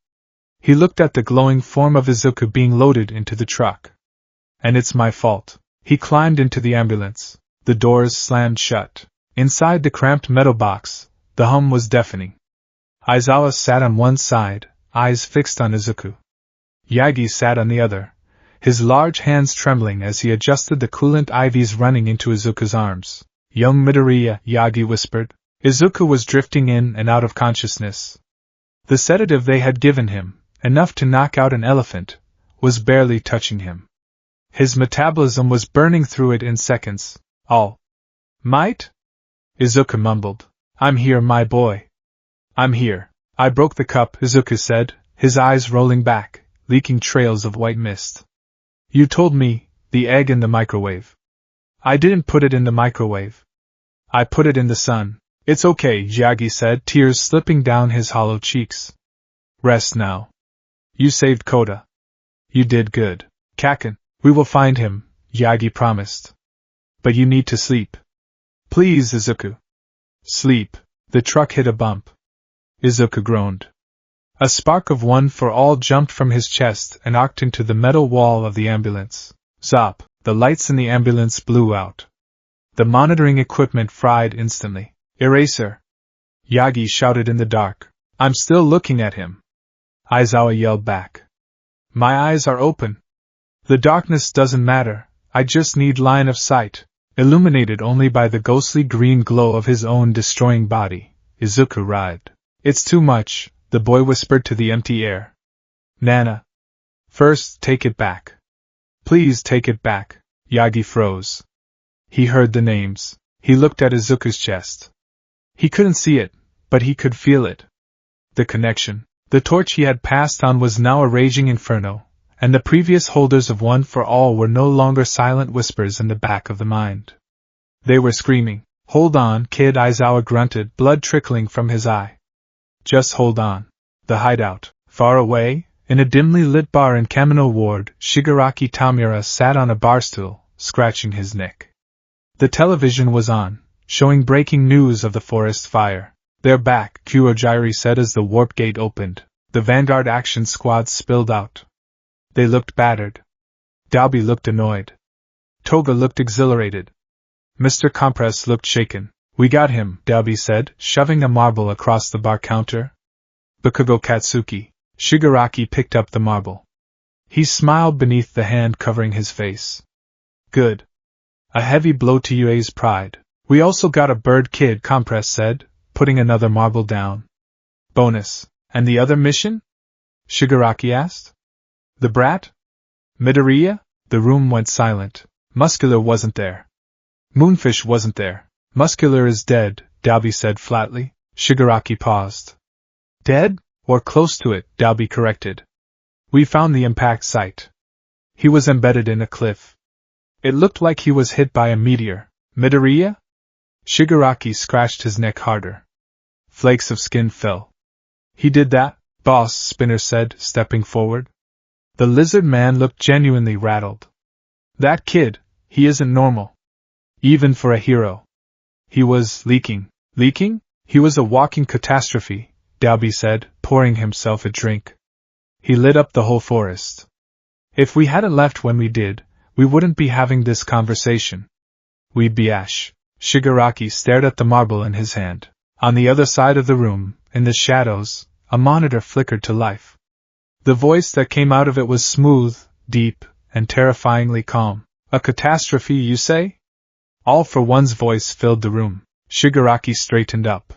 He looked at the glowing form of Izuku being loaded into the truck. And it's my fault. He climbed into the ambulance. The doors slammed shut. Inside the cramped metal box, the hum was deafening. Aizawa sat on one side, eyes fixed on Izuku. Yagi sat on the other, his large hands trembling as he adjusted the coolant IVs running into Izuku's arms. Young Midoriya, Yagi whispered. Izuku was drifting in and out of consciousness. The sedative they had given him, enough to knock out an elephant, was barely touching him. His metabolism was burning through it in seconds. All Might? Izuku mumbled. I'm here, my boy. I'm here. I broke the cup, Izuku said, his eyes rolling back, leaking trails of white mist. You told me, the egg in the microwave. I didn't put it in the microwave. I put it in the sun. It's okay, Yagi said, tears slipping down his hollow cheeks. Rest now. You saved Koda. You did good. Kaken, we will find him, Yagi promised. But you need to sleep. Please, Izuku. Sleep. The truck hit a bump. Izuku groaned. A spark of one for all jumped from his chest and arced into the metal wall of the ambulance. Zop! The lights in the ambulance blew out. The monitoring equipment fried instantly. Eraser! Yagi shouted in the dark. I'm still looking at him. Aizawa yelled back. My eyes are open. The darkness doesn't matter, I just need line of sight. Illuminated only by the ghostly green glow of his own destroying body, Izuku writhed. It's too much, the boy whispered to the empty air. Nana. First, take it back. Please take it back. Yagi froze. He heard the names. He looked at Izuku's chest. He couldn't see it, but he could feel it. The connection. The torch he had passed on was now a raging inferno, and the previous holders of One for All were no longer silent whispers in the back of the mind. They were screaming. Hold on, kid, Aizawa grunted, blood trickling from his eye. Just hold on. The hideout. Far away, in a dimly lit bar in Kamino Ward, Shigaraki Tamura sat on a bar stool, scratching his neck. The television was on, showing breaking news of the forest fire. They're back, Kurojairi said as the warp gate opened. The Vanguard action squad spilled out. They looked battered. Dalby looked annoyed. Toga looked exhilarated. Mr. Compress looked shaken. We got him, Dalby said, shoving a marble across the bar counter. Bakugo Katsuki. Shigaraki picked up the marble. He smiled beneath the hand covering his face. Good. A heavy blow to UA's pride. We also got a bird, kid, Compress said, putting another marble down. Bonus. And the other mission? Shigaraki asked. The brat? Midoriya? The room went silent. Muscular wasn't there. Moonfish wasn't there. Muscular is dead, Dalby said flatly. Shigaraki paused. Dead? Or close to it, Dalby corrected. We found the impact site. He was embedded in a cliff. It looked like he was hit by a meteor. Midoriya? Shigaraki scratched his neck harder. Flakes of skin fell. He did that, boss, Spinner said, stepping forward. The lizard man looked genuinely rattled. That kid, he isn't normal. Even for a hero. He was leaking. Leaking? He was a walking catastrophe, Dalby said, pouring himself a drink. He lit up the whole forest. If we hadn't left when we did, we wouldn't be having this conversation. We'd be ash. Shigaraki stared at the marble in his hand. On the other side of the room, in the shadows, a monitor flickered to life. The voice that came out of it was smooth, deep, and terrifyingly calm. A catastrophe, you say? All for One's voice filled the room. Shigaraki straightened up.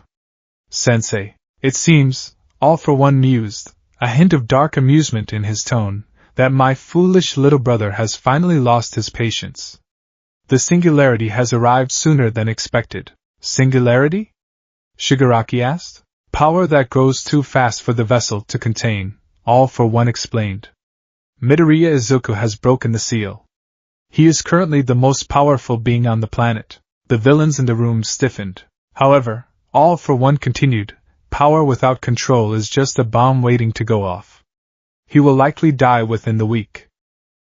Sensei. It seems, All for One mused, a hint of dark amusement in his tone, that my foolish little brother has finally lost his patience. The singularity has arrived sooner than expected. Singularity? Shigaraki asked. Power that grows too fast for the vessel to contain, All for One explained. Midoriya Izuku has broken the seal. He is currently the most powerful being on the planet. The villains in the room stiffened. However, All for One continued, power without control is just a bomb waiting to go off. He will likely die within the week.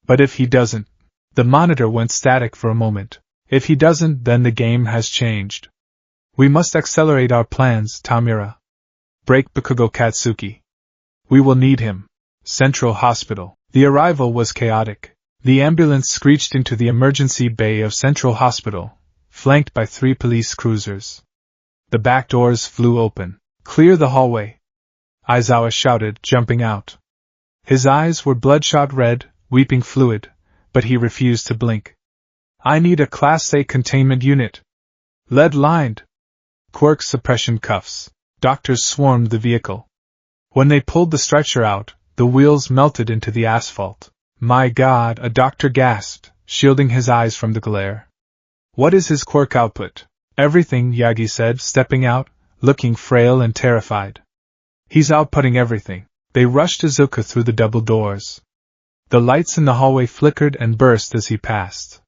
But if he doesn't, the monitor went static for a moment. If he doesn't, then the game has changed. We must accelerate our plans, Tamura. Break Bakugo Katsuki. We will need him. Central Hospital. The arrival was chaotic. The ambulance screeched into the emergency bay of Central Hospital, flanked by 3 police cruisers. The back doors flew open. Clear the hallway. Aizawa shouted, jumping out. His eyes were bloodshot red, weeping fluid, but he refused to blink. I need a Class A containment unit. Lead-lined. Quirk suppression cuffs. Doctors swarmed the vehicle. When they pulled the stretcher out, the wheels melted into the asphalt. My God, a doctor gasped, shielding his eyes from the glare. What is his quirk output? Everything, Yagi said, stepping out, looking frail and terrified. He's outputting everything. They rushed Izuku through the double doors. The lights in the hallway flickered and burst as he passed.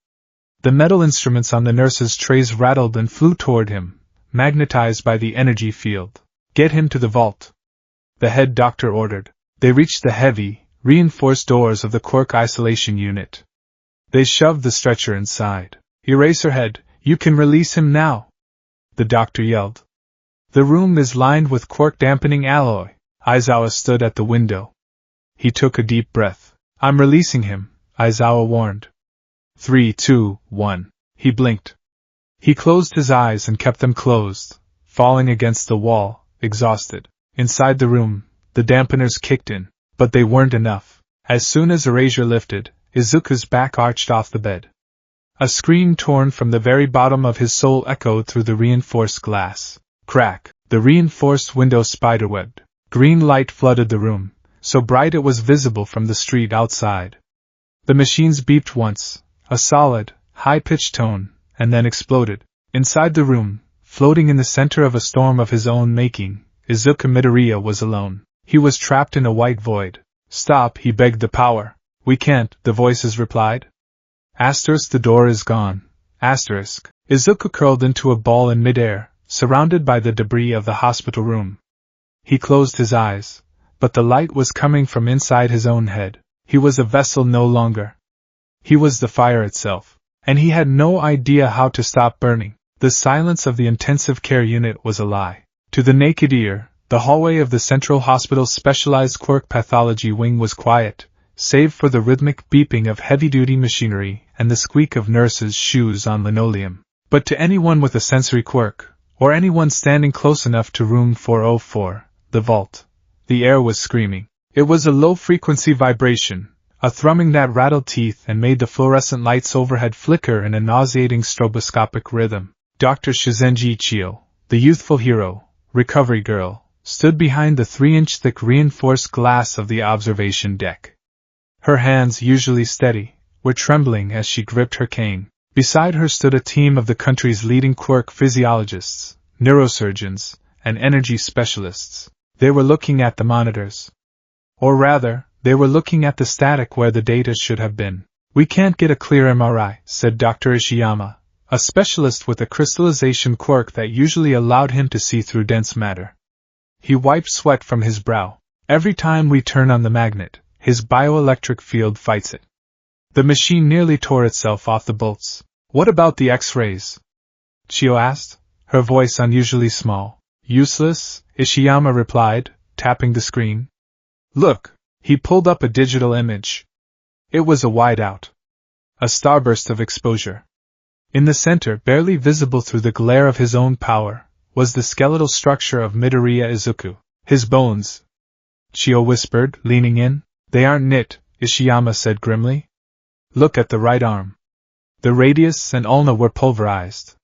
The metal instruments on the nurse's trays rattled and flew toward him, magnetized by the energy field. Get him to the vault. The head doctor ordered. They reached the heavy, reinforced doors of the quirk isolation unit. They shoved the stretcher inside. Eraserhead, you can release him now, the doctor yelled. The room is lined with quirk-dampening alloy. Aizawa stood at the window. He took a deep breath. I'm releasing him, Aizawa warned. 3, 2, 1. He blinked. He closed his eyes and kept them closed, falling against the wall, exhausted. Inside the room, the dampeners kicked in, but they weren't enough. As soon as erasure lifted, Izuku's back arched off the bed. A scream torn from the very bottom of his soul echoed through the reinforced glass. Crack! The reinforced window spiderwebbed. Green light flooded the room, so bright it was visible from the street outside. The machines beeped once, a solid, high-pitched tone, and then exploded. Inside the room, floating in the center of a storm of his own making, Izuku Midoriya was alone. He was trapped in a white void. Stop, he begged the power. We can't, the voices replied. Asterisk, the door is gone. Asterisk. Izuku curled into a ball in midair, surrounded by the debris of the hospital room. He closed his eyes, but the light was coming from inside his own head. He was a vessel no longer. He was the fire itself, and he had no idea how to stop burning. The silence of the intensive care unit was a lie. To the naked ear, the hallway of the Central Hospital's specialized quirk pathology wing was quiet, save for the rhythmic beeping of heavy-duty machinery and the squeak of nurses' shoes on linoleum. But to anyone with a sensory quirk, or anyone standing close enough to room 404, the vault, the air was screaming. It was a low-frequency vibration, a thrumming that rattled teeth and made the fluorescent lights overhead flicker in a nauseating stroboscopic rhythm. Dr. Shizenji Chio, the youthful hero, recovery girl, stood behind the 3-inch thick reinforced glass of the observation deck. Her hands, usually steady, were trembling as she gripped her cane. Beside her stood a team of the country's leading quirk physiologists, neurosurgeons, and energy specialists. They were looking at the monitors. Or rather, they were looking at the static where the data should have been. We can't get a clear MRI, said Dr. Ishiyama, a specialist with a crystallization quirk that usually allowed him to see through dense matter. He wiped sweat from his brow. Every time we turn on the magnet, his bioelectric field fights it. The machine nearly tore itself off the bolts. What about the X-rays? Chio asked, her voice unusually small. Useless, Ishiyama replied, tapping the screen. Look, he pulled up a digital image. It was a whiteout. A starburst of exposure. In the center, barely visible through the glare of his own power, was the skeletal structure of Midoriya Izuku. His bones. Chio whispered, leaning in. They aren't knit, Ishiyama said grimly. Look at the right arm. The radius and ulna were pulverized.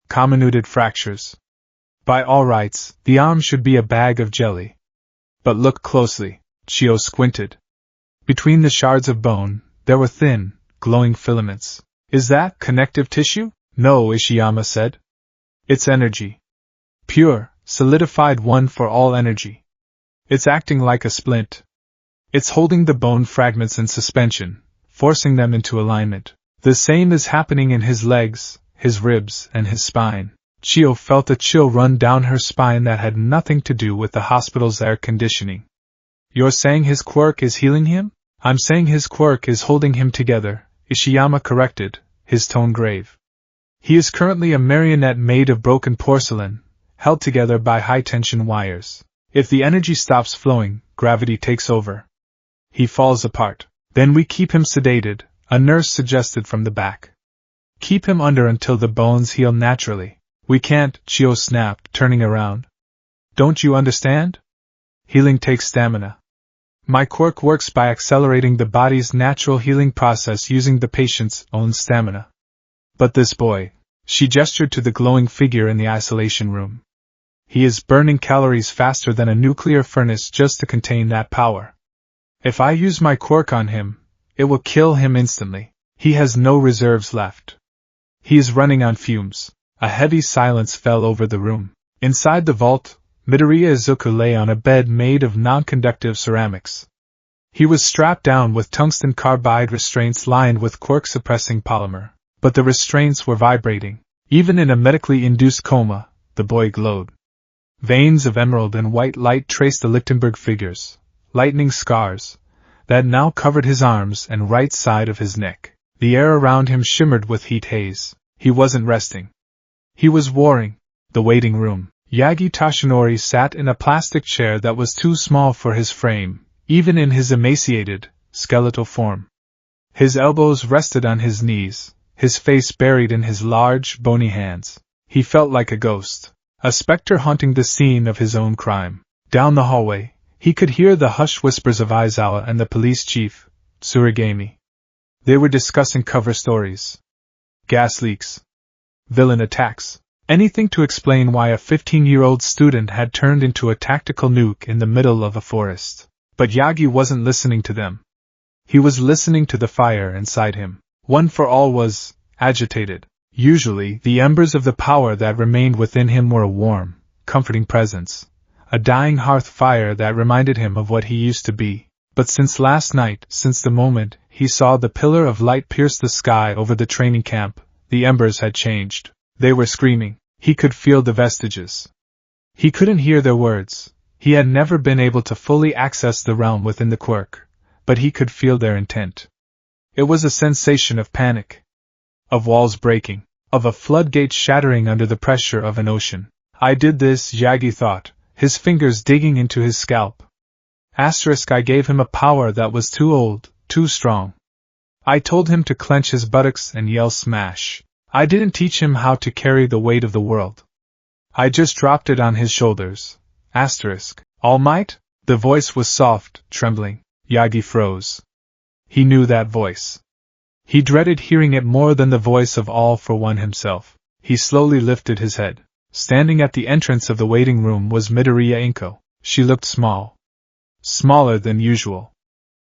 Comminuted fractures. By all rights, the arm should be a bag of jelly. But look closely. Chio squinted. Between the shards of bone, there were thin, glowing filaments. Is that connective tissue? No, Ishiyama said. It's energy. Pure, solidified one-for-all energy. It's acting like a splint. It's holding the bone fragments in suspension, forcing them into alignment. The same is happening in his legs, his ribs, and his spine. Chio felt a chill run down her spine that had nothing to do with the hospital's air conditioning. You're saying his quirk is healing him? I'm saying his quirk is holding him together, Ishiyama corrected, his tone grave. He is currently a marionette made of broken porcelain, held together by high-tension wires. If the energy stops flowing, gravity takes over. He falls apart. Then we keep him sedated, a nurse suggested from the back. Keep him under until the bones heal naturally. We can't, Chio snapped, turning around. Don't you understand? Healing takes stamina. My quirk works by accelerating the body's natural healing process using the patient's own stamina. But this boy, she gestured to the glowing figure in the isolation room. He is burning calories faster than a nuclear furnace just to contain that power. If I use my quirk on him, it will kill him instantly. He has no reserves left. He is running on fumes. A heavy silence fell over the room. Inside the vault, Midoriya Izuku lay on a bed made of non-conductive ceramics. He was strapped down with tungsten carbide restraints lined with quirk-suppressing polymer, but the restraints were vibrating. Even in a medically induced coma, the boy glowed. Veins of emerald and white light traced the Lichtenberg figures, lightning scars, that now covered his arms and right side of his neck. The air around him shimmered with heat haze. He wasn't resting. He was warring. The waiting room. Yagi Tashinori sat in a plastic chair that was too small for his frame, even in his emaciated, skeletal form. His elbows rested on his knees, his face buried in his large, bony hands. He felt like a ghost, a specter haunting the scene of his own crime. Down the hallway, he could hear the hushed whispers of Aizawa and the police chief, Tsurigami. They were discussing cover stories. Gas leaks. Villain attacks. Anything to explain why a 15-year-old student had turned into a tactical nuke in the middle of a forest. But Yagi wasn't listening to them. He was listening to the fire inside him. One for All was agitated. Usually, the embers of the power that remained within him were a warm, comforting presence, a dying hearth fire that reminded him of what he used to be. But since last night, since the moment he saw the pillar of light pierce the sky over the training camp, the embers had changed. They were screaming. He could feel the vestiges. He couldn't hear their words. He had never been able to fully access the realm within the quirk, but he could feel their intent. It was a sensation of panic, of walls breaking, of a floodgate shattering under the pressure of an ocean. I did this, Yagi thought, his fingers digging into his scalp. I gave him a power that was too old, too strong. I told him to clench his buttocks and yell smash. I didn't teach him how to carry the weight of the world. I just dropped it on his shoulders. All Might? The voice was soft, trembling. Yagi froze. He knew that voice. He dreaded hearing it more than the voice of All for One himself. He slowly lifted his head. Standing at the entrance of the waiting room was Midoriya Inko. She looked small. Smaller than usual.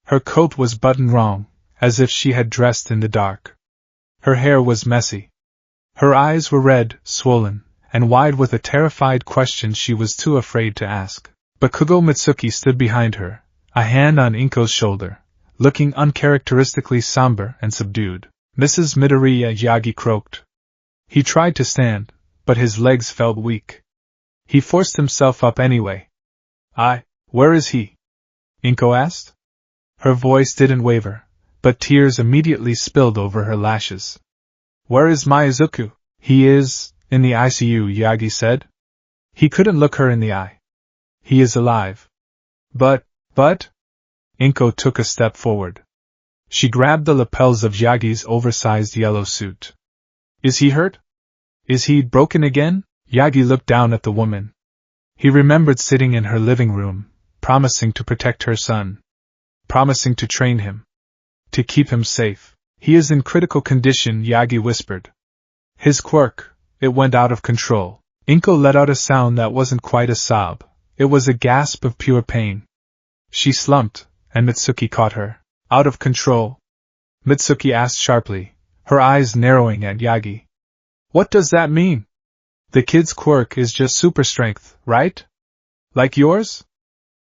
Her coat was buttoned wrong, as if she had dressed in the dark. Her hair was messy. Her eyes were red, swollen, and wide with a terrified question she was too afraid to ask. Bakugo Mitsuki stood behind her, a hand on Inko's shoulder, looking uncharacteristically somber and subdued. Mrs. Midoriya, Yagi croaked. He tried to stand, but his legs felt weak. He forced himself up anyway. Where is he? Inko asked. Her voice didn't waver, but tears immediately spilled over her lashes. Where is Maizuku? He is in the ICU, Yagi said. He couldn't look her in the eye. He is alive. But? Inko took a step forward. She grabbed the lapels of Yagi's oversized yellow suit. Is he hurt? Is he broken again? Yagi looked down at the woman. He remembered sitting in her living room, promising to protect her son. Promising to train him. To keep him safe. He is in critical condition, Yagi whispered. His quirk, it went out of control. Inko let out a sound that wasn't quite a sob. It was a gasp of pure pain. She slumped, and Mitsuki caught her. Out of control? Mitsuki asked sharply, her eyes narrowing at Yagi. What does that mean? The kid's quirk is just super strength, right? Like yours?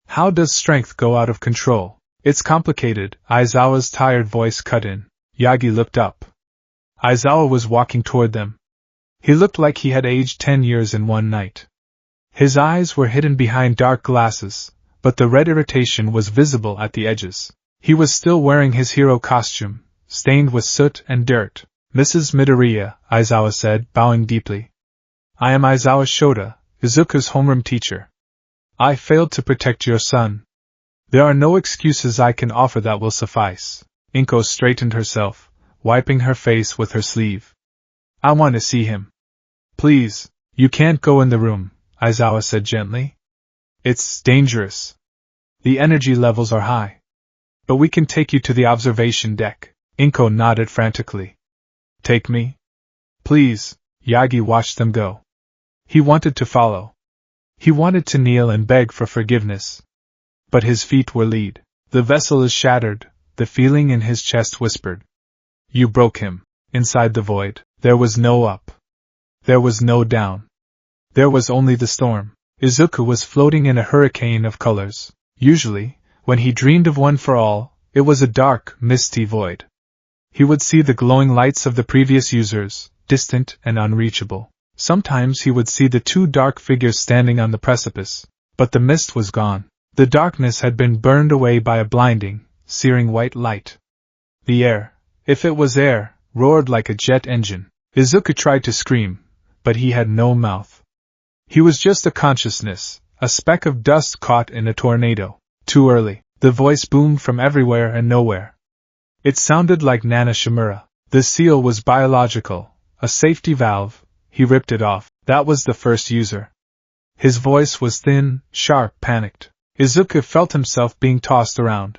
How does strength go out of control? It's complicated, Aizawa's tired voice cut in. Yagi looked up. Aizawa was walking toward them. He looked like he had aged 10 years in one night. His eyes were hidden behind dark glasses, but the red irritation was visible at the edges. He was still wearing his hero costume, stained with soot and dirt. Mrs. Midoriya, Aizawa said, bowing deeply. I am Aizawa Shota, Izuku's homeroom teacher. I failed to protect your son. There are no excuses I can offer that will suffice. Inko straightened herself, wiping her face with her sleeve. I want to see him. Please, you can't go in the room, Aizawa said gently. It's dangerous. The energy levels are high. But we can take you to the observation deck. Inko nodded frantically. Take me? Please. Yagi watched them go. He wanted to follow. He wanted to kneel and beg for forgiveness. But his feet were lead. The vessel is shattered, the feeling in his chest whispered. You broke him. Inside the void, there was no up. There was no down. There was only the storm. Izuku was floating in a hurricane of colors. Usually, when he dreamed of One for All, it was a dark, misty void. He would see the glowing lights of the previous users, distant and unreachable. Sometimes he would see the two dark figures standing on the precipice, but the mist was gone. The darkness had been burned away by a blinding, searing white light. The air, if it was air, roared like a jet engine. Izuku tried to scream, but he had no mouth. He was just a consciousness, a speck of dust caught in a tornado. Too early. The voice boomed from everywhere and nowhere. It sounded like Nana Shimura. The seal was biological, a safety valve. He ripped it off. That was the first user. His voice was thin, sharp, panicked. Izuku felt himself being tossed around.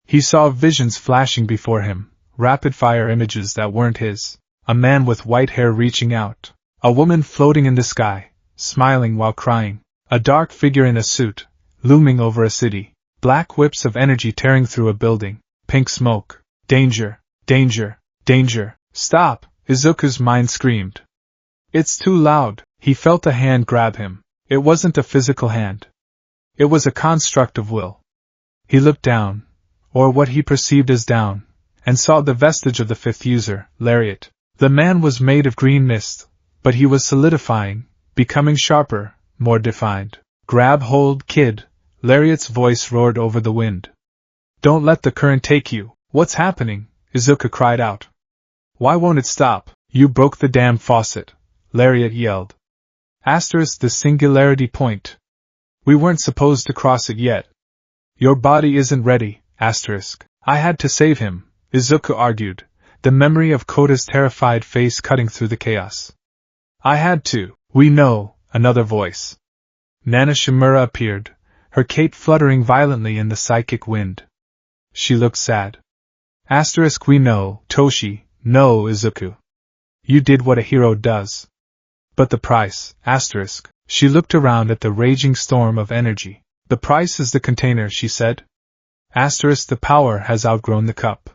He saw visions flashing before him, rapid-fire images that weren't his. A man with white hair reaching out. A woman floating in the sky, smiling while crying. A dark figure in a suit, looming over a city. Black whips of energy tearing through a building. Pink smoke. Danger! Danger! Danger! Stop! Izuku's mind screamed. It's too loud. He felt a hand grab him. It wasn't a physical hand. It was a construct of will. He looked down, or what he perceived as down, and saw the vestige of the fifth user, Lariat. The man was made of green mist, but he was solidifying, becoming sharper, more defined. Grab hold, kid, Lariat's voice roared over the wind. Don't let the current take you. What's happening? Izuku cried out. Why won't it stop? You broke the damn faucet, Lariat yelled. Asterisk the singularity point. We weren't supposed to cross it yet. Your body isn't ready, asterisk. I had to save him, Izuku argued, the memory of Kota's terrified face cutting through the chaos. I had to. We know, another voice. Nana Shimura appeared, her cape fluttering violently in the psychic wind. She looked sad. Asterisk we know, Toshi, no Izuku. You did what a hero does. But the price, asterisk. She looked around at the raging storm of energy. The price is the container, she said. Asterisk the power has outgrown the cup.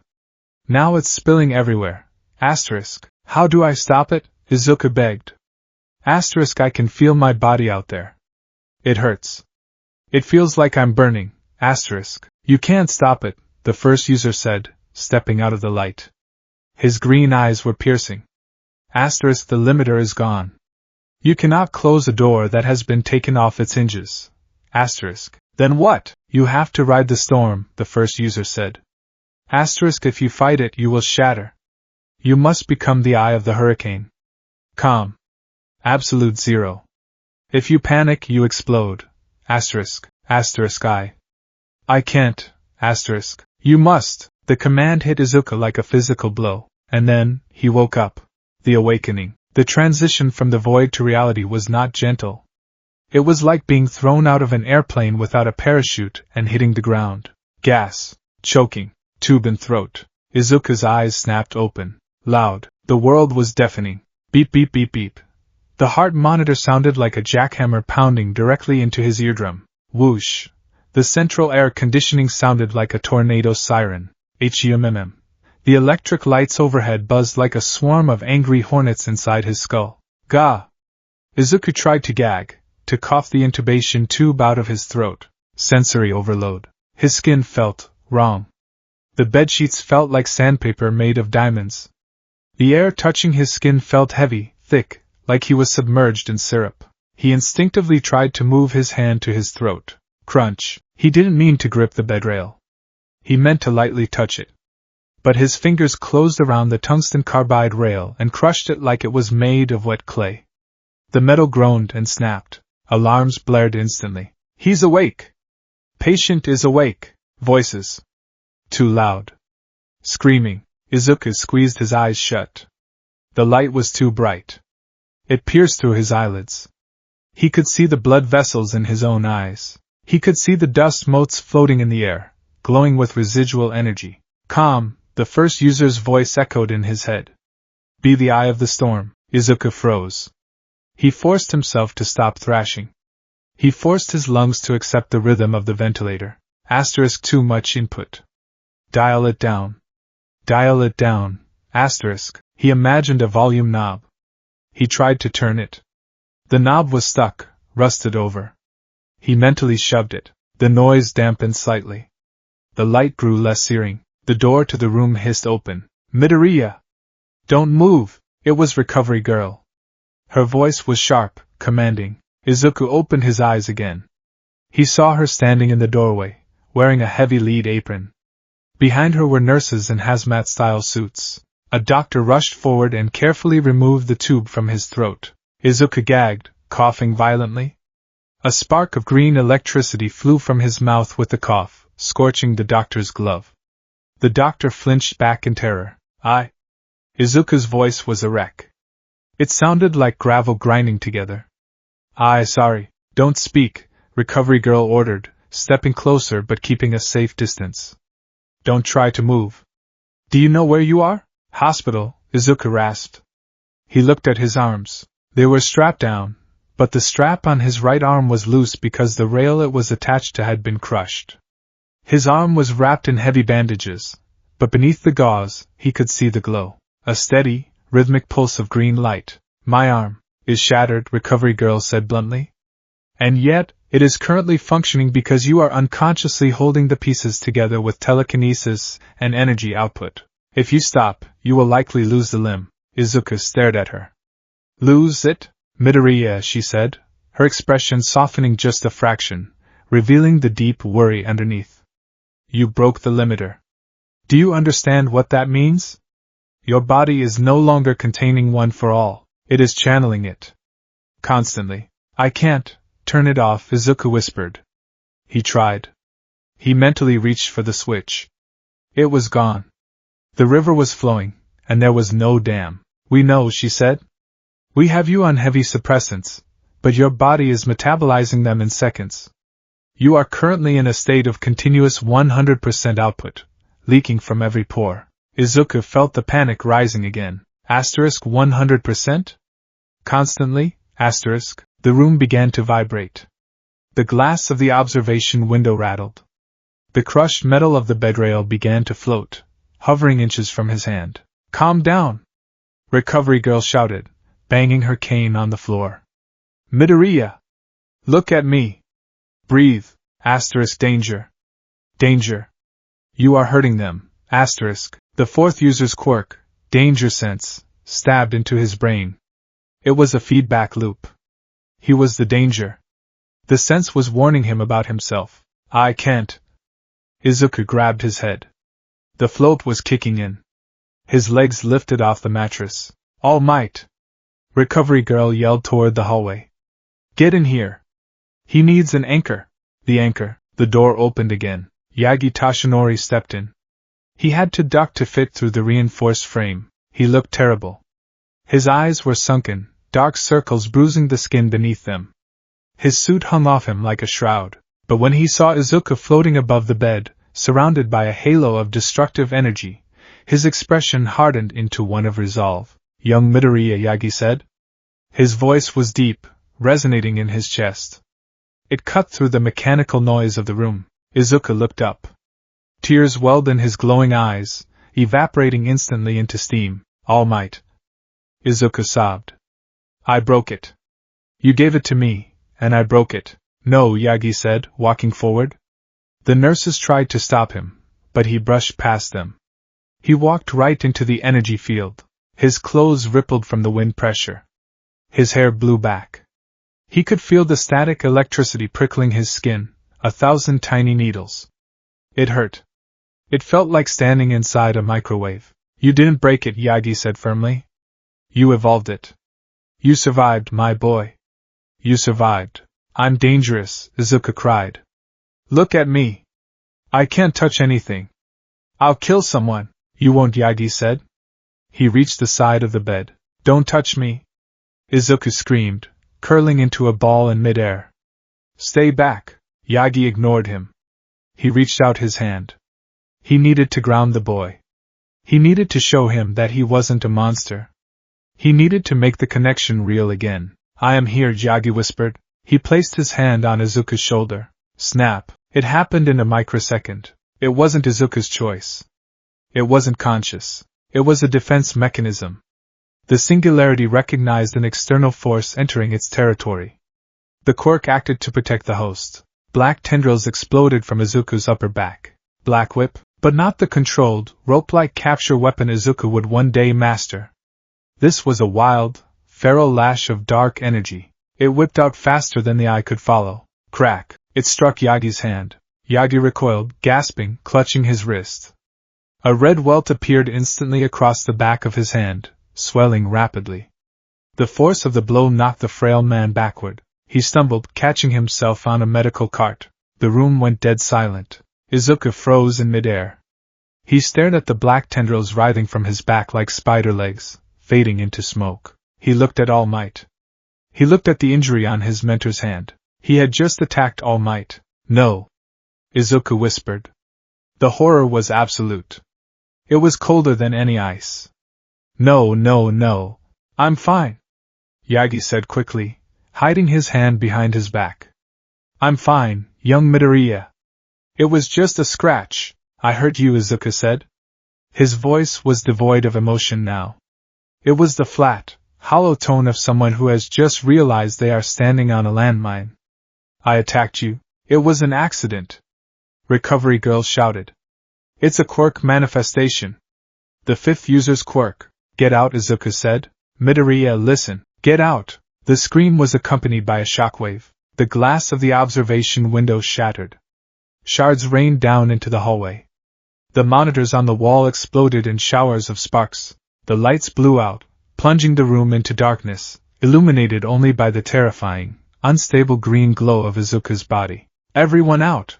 Now it's spilling everywhere. Asterisk. How do I stop it? Izuku begged. Asterisk I can feel my body out there. It hurts. It feels like I'm burning. Asterisk. You can't stop it, the first user said, stepping out of the light. His green eyes were piercing. Asterisk the limiter is gone. You cannot close a door that has been taken off its hinges. Asterisk. Then what? You have to ride the storm, the first user said. Asterisk if you fight it you will shatter. You must become the eye of the hurricane. Calm. Absolute zero. If you panic you explode. Asterisk. Asterisk I can't. Asterisk. You must. The command hit Izuku like a physical blow, and then, he woke up. The awakening. The transition from the void to reality was not gentle. It was like being thrown out of an airplane without a parachute and hitting the ground. Gas. Choking. Tube in throat. Izuku's eyes snapped open. Loud. The world was deafening. Beep beep beep beep. The heart monitor sounded like a jackhammer pounding directly into his eardrum. Whoosh. The central air conditioning sounded like a tornado siren. HUMMM. The electric lights overhead buzzed like a swarm of angry hornets inside his skull. Gah! Izuku tried to gag, to cough the intubation tube out of his throat. Sensory overload. His skin felt wrong. The bedsheets felt like sandpaper made of diamonds. The air touching his skin felt heavy, thick, like he was submerged in syrup. He instinctively tried to move his hand to his throat. Crunch. He didn't mean to grip the bedrail. He meant to lightly touch it. But his fingers closed around the tungsten carbide rail and crushed it like it was made of wet clay. The metal groaned and snapped. Alarms blared instantly. He's awake! Patient is awake! Voices. Too loud. Screaming. Izuku squeezed his eyes shut. The light was too bright. It pierced through his eyelids. He could see the blood vessels in his own eyes. He could see the dust motes floating in the air, glowing with residual energy. Calm, the first user's voice echoed in his head. Be the eye of the storm. Izuku froze. He forced himself to stop thrashing. He forced his lungs to accept the rhythm of the ventilator. Asterisk too much input. Dial it down. Dial it down. Asterisk. He imagined a volume knob. He tried to turn it. The knob was stuck, rusted over. He mentally shoved it. The noise dampened slightly. The light grew less searing. The door to the room hissed open. Midoriya! Don't move! It was Recovery Girl. Her voice was sharp, commanding. Izuku opened his eyes again. He saw her standing in the doorway, wearing a heavy lead apron. Behind her were nurses in hazmat-style suits. A doctor rushed forward and carefully removed the tube from his throat. Izuku gagged, coughing violently. A spark of green electricity flew from his mouth with the cough, scorching the doctor's glove. The doctor flinched back in terror. Izuku's voice was a wreck. It sounded like gravel grinding together. Sorry, don't speak, Recovery Girl ordered, stepping closer but keeping a safe distance. Don't try to move. Do you know where you are? Hospital, Izuku rasped. He looked at his arms. They were strapped down, but the strap on his right arm was loose because the rail it was attached to had been crushed. His arm was wrapped in heavy bandages, but beneath the gauze, he could see the glow. A steady, rhythmic pulse of green light. My arm is shattered, Recovery Girl said bluntly. And yet, it is currently functioning because you are unconsciously holding the pieces together with telekinesis and energy output. If you stop, you will likely lose the limb. Izuku stared at her. Lose it? Midoriya, she said, her expression softening just a fraction, revealing the deep worry underneath. You broke the limiter. Do you understand what that means? Your body is no longer containing one for all, it is channeling it. Constantly. I can't turn it off, Izuku whispered. He tried. He mentally reached for the switch. It was gone. The river was flowing, and there was no dam. We know, she said. We have you on heavy suppressants, but your body is metabolizing them in seconds. You are currently in a state of continuous 100% output, leaking from every pore. Izuku felt the panic rising again. 100%? Constantly? The room began to vibrate. The glass of the observation window rattled. The crushed metal of the bedrail began to float, hovering inches from his hand. Calm down! Recovery Girl shouted, banging her cane on the floor. Midoriya! Look at me! Breathe! Danger! Danger! You are hurting them! The fourth user's quirk, danger sense, stabbed into his brain. It was a feedback loop. He was the danger. The sense was warning him about himself. I can't. Izuku grabbed his head. The float was kicking in. His legs lifted off the mattress. All might! Recovery Girl yelled toward the hallway. Get in here! He needs an anchor. The anchor. The door opened again. Yagi Tashinori stepped in. He had to duck to fit through the reinforced frame. He looked terrible. His eyes were sunken, dark circles bruising the skin beneath them. His suit hung off him like a shroud, but when he saw Izuku floating above the bed, surrounded by a halo of destructive energy, his expression hardened into one of resolve. Young Midoriya, Yagi said. His voice was deep, resonating in his chest. It cut through the mechanical noise of the room. Izuku looked up. Tears welled in his glowing eyes, evaporating instantly into steam. All might. Izuku sobbed. I broke it. You gave it to me, and I broke it. No, Yagi said, walking forward. The nurses tried to stop him, but he brushed past them. He walked right into the energy field. His clothes rippled from the wind pressure. His hair blew back. He could feel the static electricity prickling his skin, 1,000 tiny needles. It hurt. It felt like standing inside a microwave. You didn't break it, Yagi said firmly. You evolved it. You survived, my boy. You survived. I'm dangerous, Izuku cried. Look at me. I can't touch anything. I'll kill someone. You won't, Yagi said. He reached the side of the bed. Don't touch me. Izuku screamed, curling into a ball in midair. Stay back. Yagi ignored him. He reached out his hand. He needed to ground the boy. He needed to show him that he wasn't a monster. He needed to make the connection real again. I am here, Yagi whispered. He placed his hand on Izuku's shoulder. Snap. It happened in a microsecond. It wasn't Izuku's choice. It wasn't conscious. It was a defense mechanism. The singularity recognized an external force entering its territory. The quirk acted to protect the host. Black tendrils exploded from Izuku's upper back. Black whip, but not the controlled, rope-like capture weapon Izuku would one day master. This was a wild, feral lash of dark energy. It whipped out faster than the eye could follow. Crack! It struck Yagi's hand. Yagi recoiled, gasping, clutching his wrist. A red welt appeared instantly across the back of his hand, swelling rapidly. The force of the blow knocked the frail man backward. He stumbled, catching himself on a medical cart. The room went dead silent. Izuku froze in midair. He stared at the black tendrils writhing from his back like spider legs, fading into smoke. He looked at All Might. He looked at the injury on his mentor's hand. He had just attacked All Might. No, Izuku whispered. The horror was absolute. It was colder than any ice. No, no, no. I'm fine, Yagi said quickly, hiding his hand behind his back. I'm fine, young Midoriya. It was just a scratch. I hurt you, Izuku said. His voice was devoid of emotion now. It was the flat, hollow tone of someone who has just realized they are standing on a landmine. I attacked you. It was an accident. Recovery Girl shouted. It's a quirk manifestation. The fifth user's quirk. Get out, Izuku said. Midoriya, listen. Get out. The scream was accompanied by a shockwave. The glass of the observation window shattered. Shards rained down into the hallway. The monitors on the wall exploded in showers of sparks. The lights blew out, plunging the room into darkness, illuminated only by the terrifying, unstable green glow of Izuku's body. Everyone out!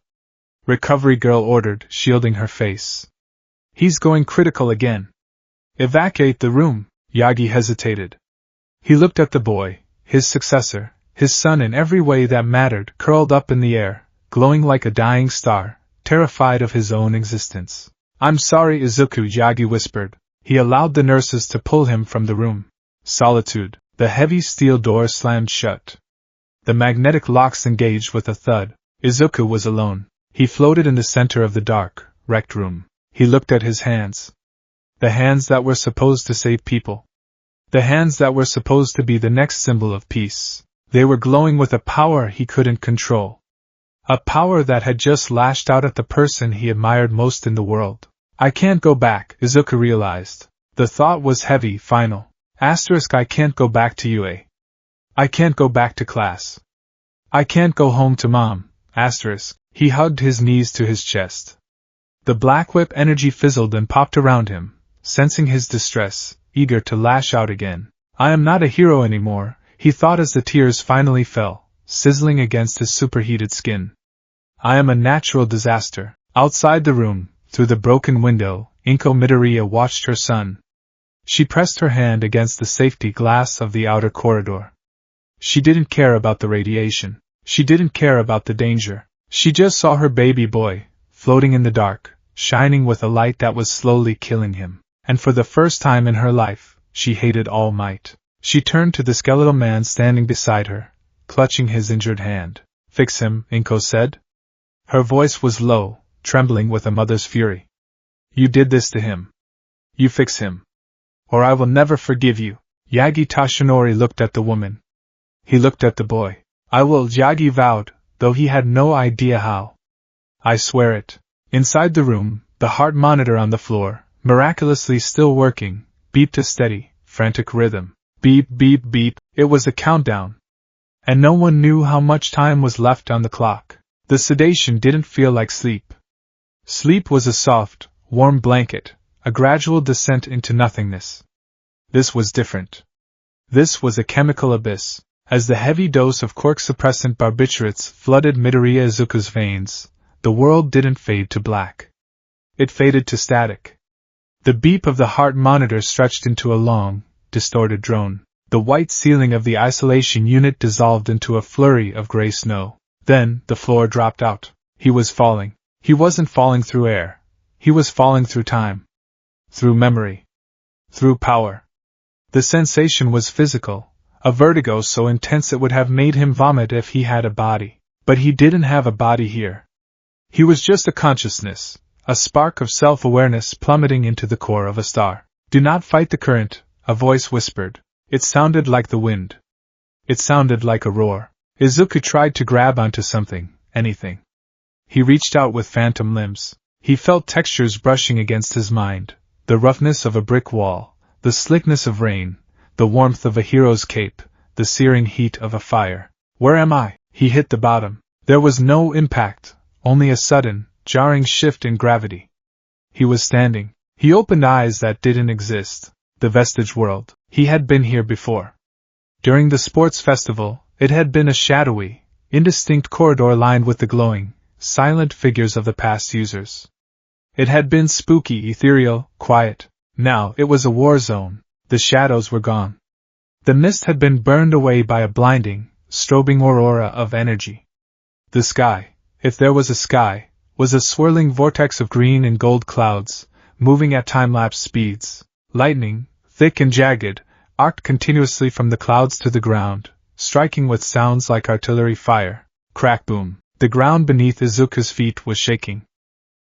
Recovery Girl ordered, shielding her face. He's going critical again. Evacuate the room, Yagi hesitated. He looked at the boy, his successor, his son in every way that mattered, curled up in the air, glowing like a dying star, terrified of his own existence. I'm sorry, Izuku, Yagi whispered. He allowed the nurses to pull him from the room. Solitude. The heavy steel door slammed shut. The magnetic locks engaged with a thud. Izuku was alone. He floated in the center of the dark, wrecked room. He looked at his hands. The hands that were supposed to save people. The hands that were supposed to be the next symbol of peace. They were glowing with a power he couldn't control. A power that had just lashed out at the person he admired most in the world. I can't go back, Izuku realized. The thought was heavy, final. I can't go back to UA. I can't go back to class. I can't go home to mom. He hugged his knees to his chest. The black whip energy fizzled and popped around him, sensing his distress, eager to lash out again. I am not a hero anymore, he thought as the tears finally fell, sizzling against his superheated skin. I am a natural disaster. Outside the room, through the broken window, Inko Midoriya watched her son. She pressed her hand against the safety glass of the outer corridor. She didn't care about the radiation. She didn't care about the danger. She just saw her baby boy, floating in the dark, shining with a light that was slowly killing him. And for the first time in her life, she hated All Might. She turned to the skeletal man standing beside her, clutching his injured hand. Fix him, Inko said. Her voice was low, trembling with a mother's fury. You did this to him. You fix him. Or I will never forgive you. Yagi Tashinori looked at the woman. He looked at the boy. I will, Yagi vowed, though he had no idea how. I swear it. Inside the room, the heart monitor on the floor, miraculously still working, beeped a steady, frantic rhythm. Beep, beep, beep. It was a countdown. And no one knew how much time was left on the clock. The sedation didn't feel like sleep. Sleep was a soft, warm blanket, a gradual descent into nothingness. This was different. This was a chemical abyss. As the heavy dose of quirk-suppressant barbiturates flooded Midoriya Izuku's veins, the world didn't fade to black. It faded to static. The beep of the heart monitor stretched into a long, distorted drone. The white ceiling of the isolation unit dissolved into a flurry of gray snow. Then, the floor dropped out. He was falling. He wasn't falling through air. He was falling through time. Through memory. Through power. The sensation was physical, a vertigo so intense it would have made him vomit if he had a body. But he didn't have a body here. He was just a consciousness, a spark of self-awareness plummeting into the core of a star. Do not fight the current, a voice whispered. It sounded like the wind. It sounded like a roar. Izuku tried to grab onto something, anything. He reached out with phantom limbs. He felt textures brushing against his mind, the roughness of a brick wall, the slickness of rain, the warmth of a hero's cape, the searing heat of a fire. Where am I? He hit the bottom. There was no impact, only a sudden, jarring shift in gravity. He was standing. He opened eyes that didn't exist. The vestige world. He had been here before. During the sports festival, it had been a shadowy, indistinct corridor lined with the glowing, silent figures of the past users. It had been spooky, ethereal, quiet. Now it was a war zone. The shadows were gone. The mist had been burned away by a blinding, strobing aurora of energy. The sky, if there was a sky, was a swirling vortex of green and gold clouds, moving at time-lapse speeds. Lightning, thick and jagged, arced continuously from the clouds to the ground, striking with sounds like artillery fire. Crack boom. The ground beneath Izuku's feet was shaking.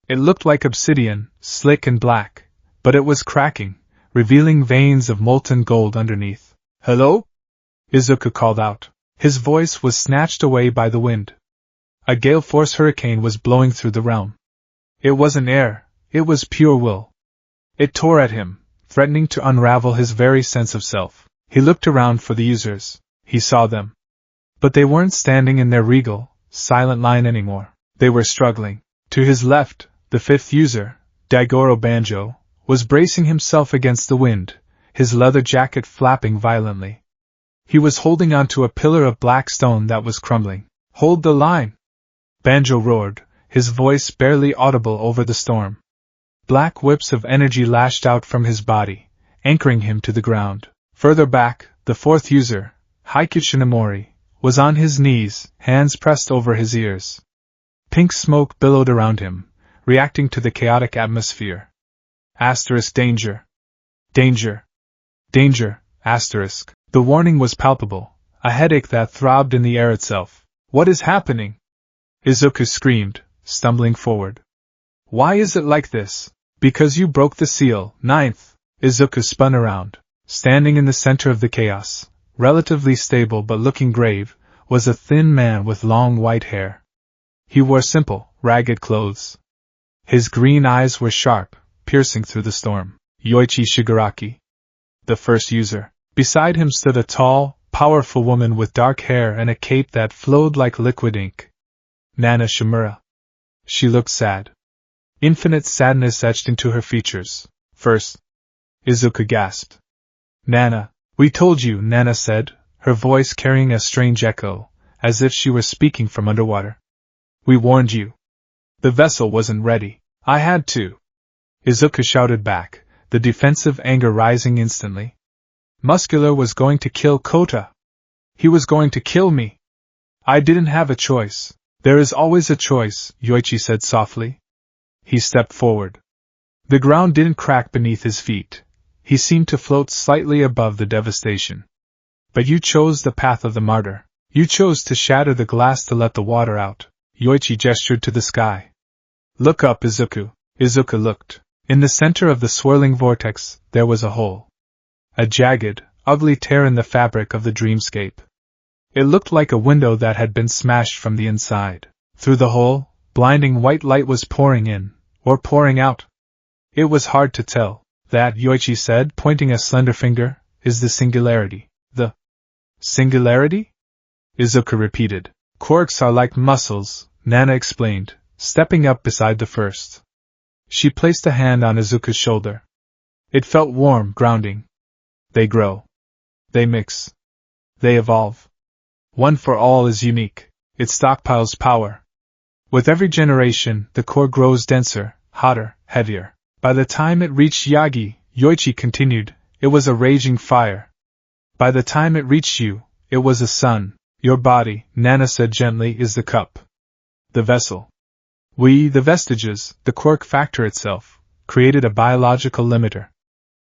It looked like obsidian, slick and black, but it was cracking, revealing veins of molten gold underneath. "Hello?" Izuku called out. His voice was snatched away by the wind. A gale-force hurricane was blowing through the realm. It wasn't air, it was pure will. It tore at him, threatening to unravel his very sense of self. He looked around for the users. He saw them. But they weren't standing in their regal, silent line anymore. They were struggling. To his left, the fifth user, Daigoro Banjo, was bracing himself against the wind, his leather jacket flapping violently. He was holding onto a pillar of black stone that was crumbling. "Hold the line!" Banjo roared, his voice barely audible over the storm. Black whips of energy lashed out from his body, anchoring him to the ground. Further back, the fourth user, Haiku Shinomori, was on his knees, hands pressed over his ears. Pink smoke billowed around him, reacting to the chaotic atmosphere. Danger. Danger. Danger, asterisk. The warning was palpable, a headache that throbbed in the air itself. "What is happening?" Izuku screamed, stumbling forward. "Why is it like this?" "Because you broke the seal, ninth." Izuku spun around. Standing in the center of the chaos, relatively stable but looking grave, was a thin man with long white hair. He wore simple, ragged clothes. His green eyes were sharp, piercing through the storm. Yoichi Shigaraki, the first user. Beside him stood a tall, powerful woman with dark hair and a cape that flowed like liquid ink. Nana Shimura. She looked sad. Infinite sadness etched into her features. "First," Izuku gasped. "Nana, we told you," Nana said, her voice carrying a strange echo, as if she were speaking from underwater. "We warned you. The vessel wasn't ready. I had to." Izuku shouted back, the defensive anger rising instantly. Muscular was going to kill Kota. He was going to kill me. I didn't have a choice. "There is always a choice," Yoichi said softly. He stepped forward. The ground didn't crack beneath his feet. He seemed to float slightly above the devastation. "But you chose the path of the martyr. You chose to shatter the glass to let the water out." Yoichi gestured to the sky. "Look up, Izuku." Izuku looked. In the center of the swirling vortex, there was a hole. A jagged, ugly tear in the fabric of the dreamscape. It looked like a window that had been smashed from the inside. Through the hole, blinding white light was pouring in, or pouring out. It was hard to tell. "That," Yoichi said, pointing a slender finger, "is the singularity." "The singularity?" Izuku repeated. "Quirks are like muscles," Nana explained, stepping up beside the first. She placed a hand on Izuku's shoulder. It felt warm, grounding. "They grow. They mix. They evolve. One for all is unique. It stockpiles power. With every generation, the core grows denser, hotter, heavier. By the time it reached Yagi," Yoichi continued, "it was a raging fire. By the time it reached you, it was a sun. Your body," Nana said gently, "is the cup. The vessel. We, the vestiges, the quirk factor itself, created a biological limiter.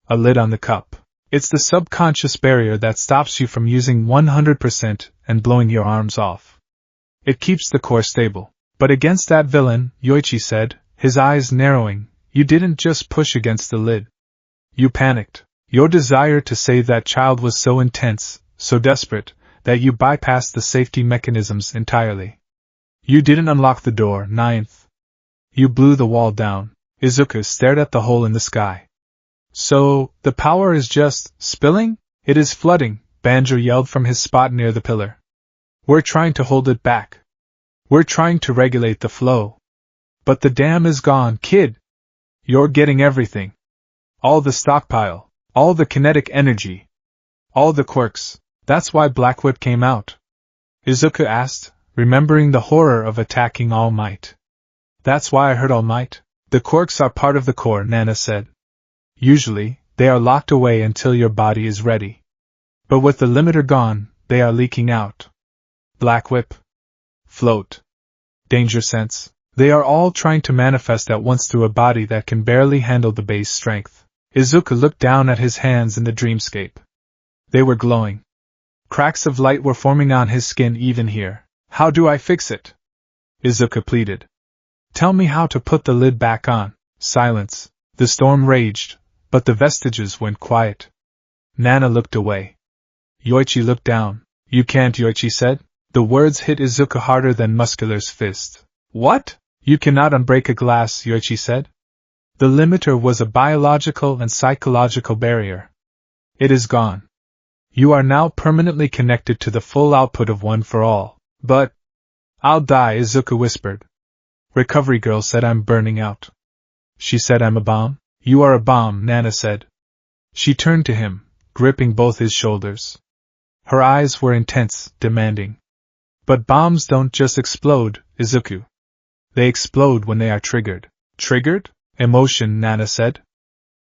A lid on the cup. It's the subconscious barrier that stops you from using 100% and blowing your arms off. It keeps the core stable. But against that villain," Yoichi said, his eyes narrowing, "you didn't just push against the lid. You panicked. Your desire to save that child was so intense, so desperate, that you bypassed the safety mechanisms entirely. You didn't unlock the door, ninth. You blew the wall down." Izuku stared at the hole in the sky. "So, the power is just spilling?" "It is flooding," Banjo yelled from his spot near the pillar. "We're trying to hold it back. We're trying to regulate the flow. But the dam is gone, kid. You're getting everything. All the stockpile, all the kinetic energy, all the quirks. That's why Black Whip came out?" Izuku asked, remembering the horror of attacking All Might. "That's why I heard All Might?" The corks are part of the core, Nana said. Usually, they are locked away until your body is ready. But with the limiter gone, they are leaking out. Black whip. Float. Danger sense. They are all trying to manifest at once through a body that can barely handle the base strength. Izuku looked down at his hands in the dreamscape. They were glowing. Cracks of light were forming on his skin even here. How do I fix it? Izuku pleaded. Tell me how to put the lid back on. Silence. The storm raged, but the vestiges went quiet. Nana looked away. Yoichi looked down. You can't, Yoichi said. The words hit Izuku harder than Muscular's fist. What? You cannot unbreak a glass, Yoichi said. The limiter was a biological and psychological barrier. It is gone. You are now permanently connected to the full output of One for All. But I'll die, Izuku whispered. Recovery girl said I'm burning out. She said I'm a bomb. You are a bomb, Nana said. She turned to him, gripping both his shoulders. Her eyes were intense, demanding. But bombs don't just explode, Izuku. They explode when they are triggered. Triggered? Emotion, Nana said.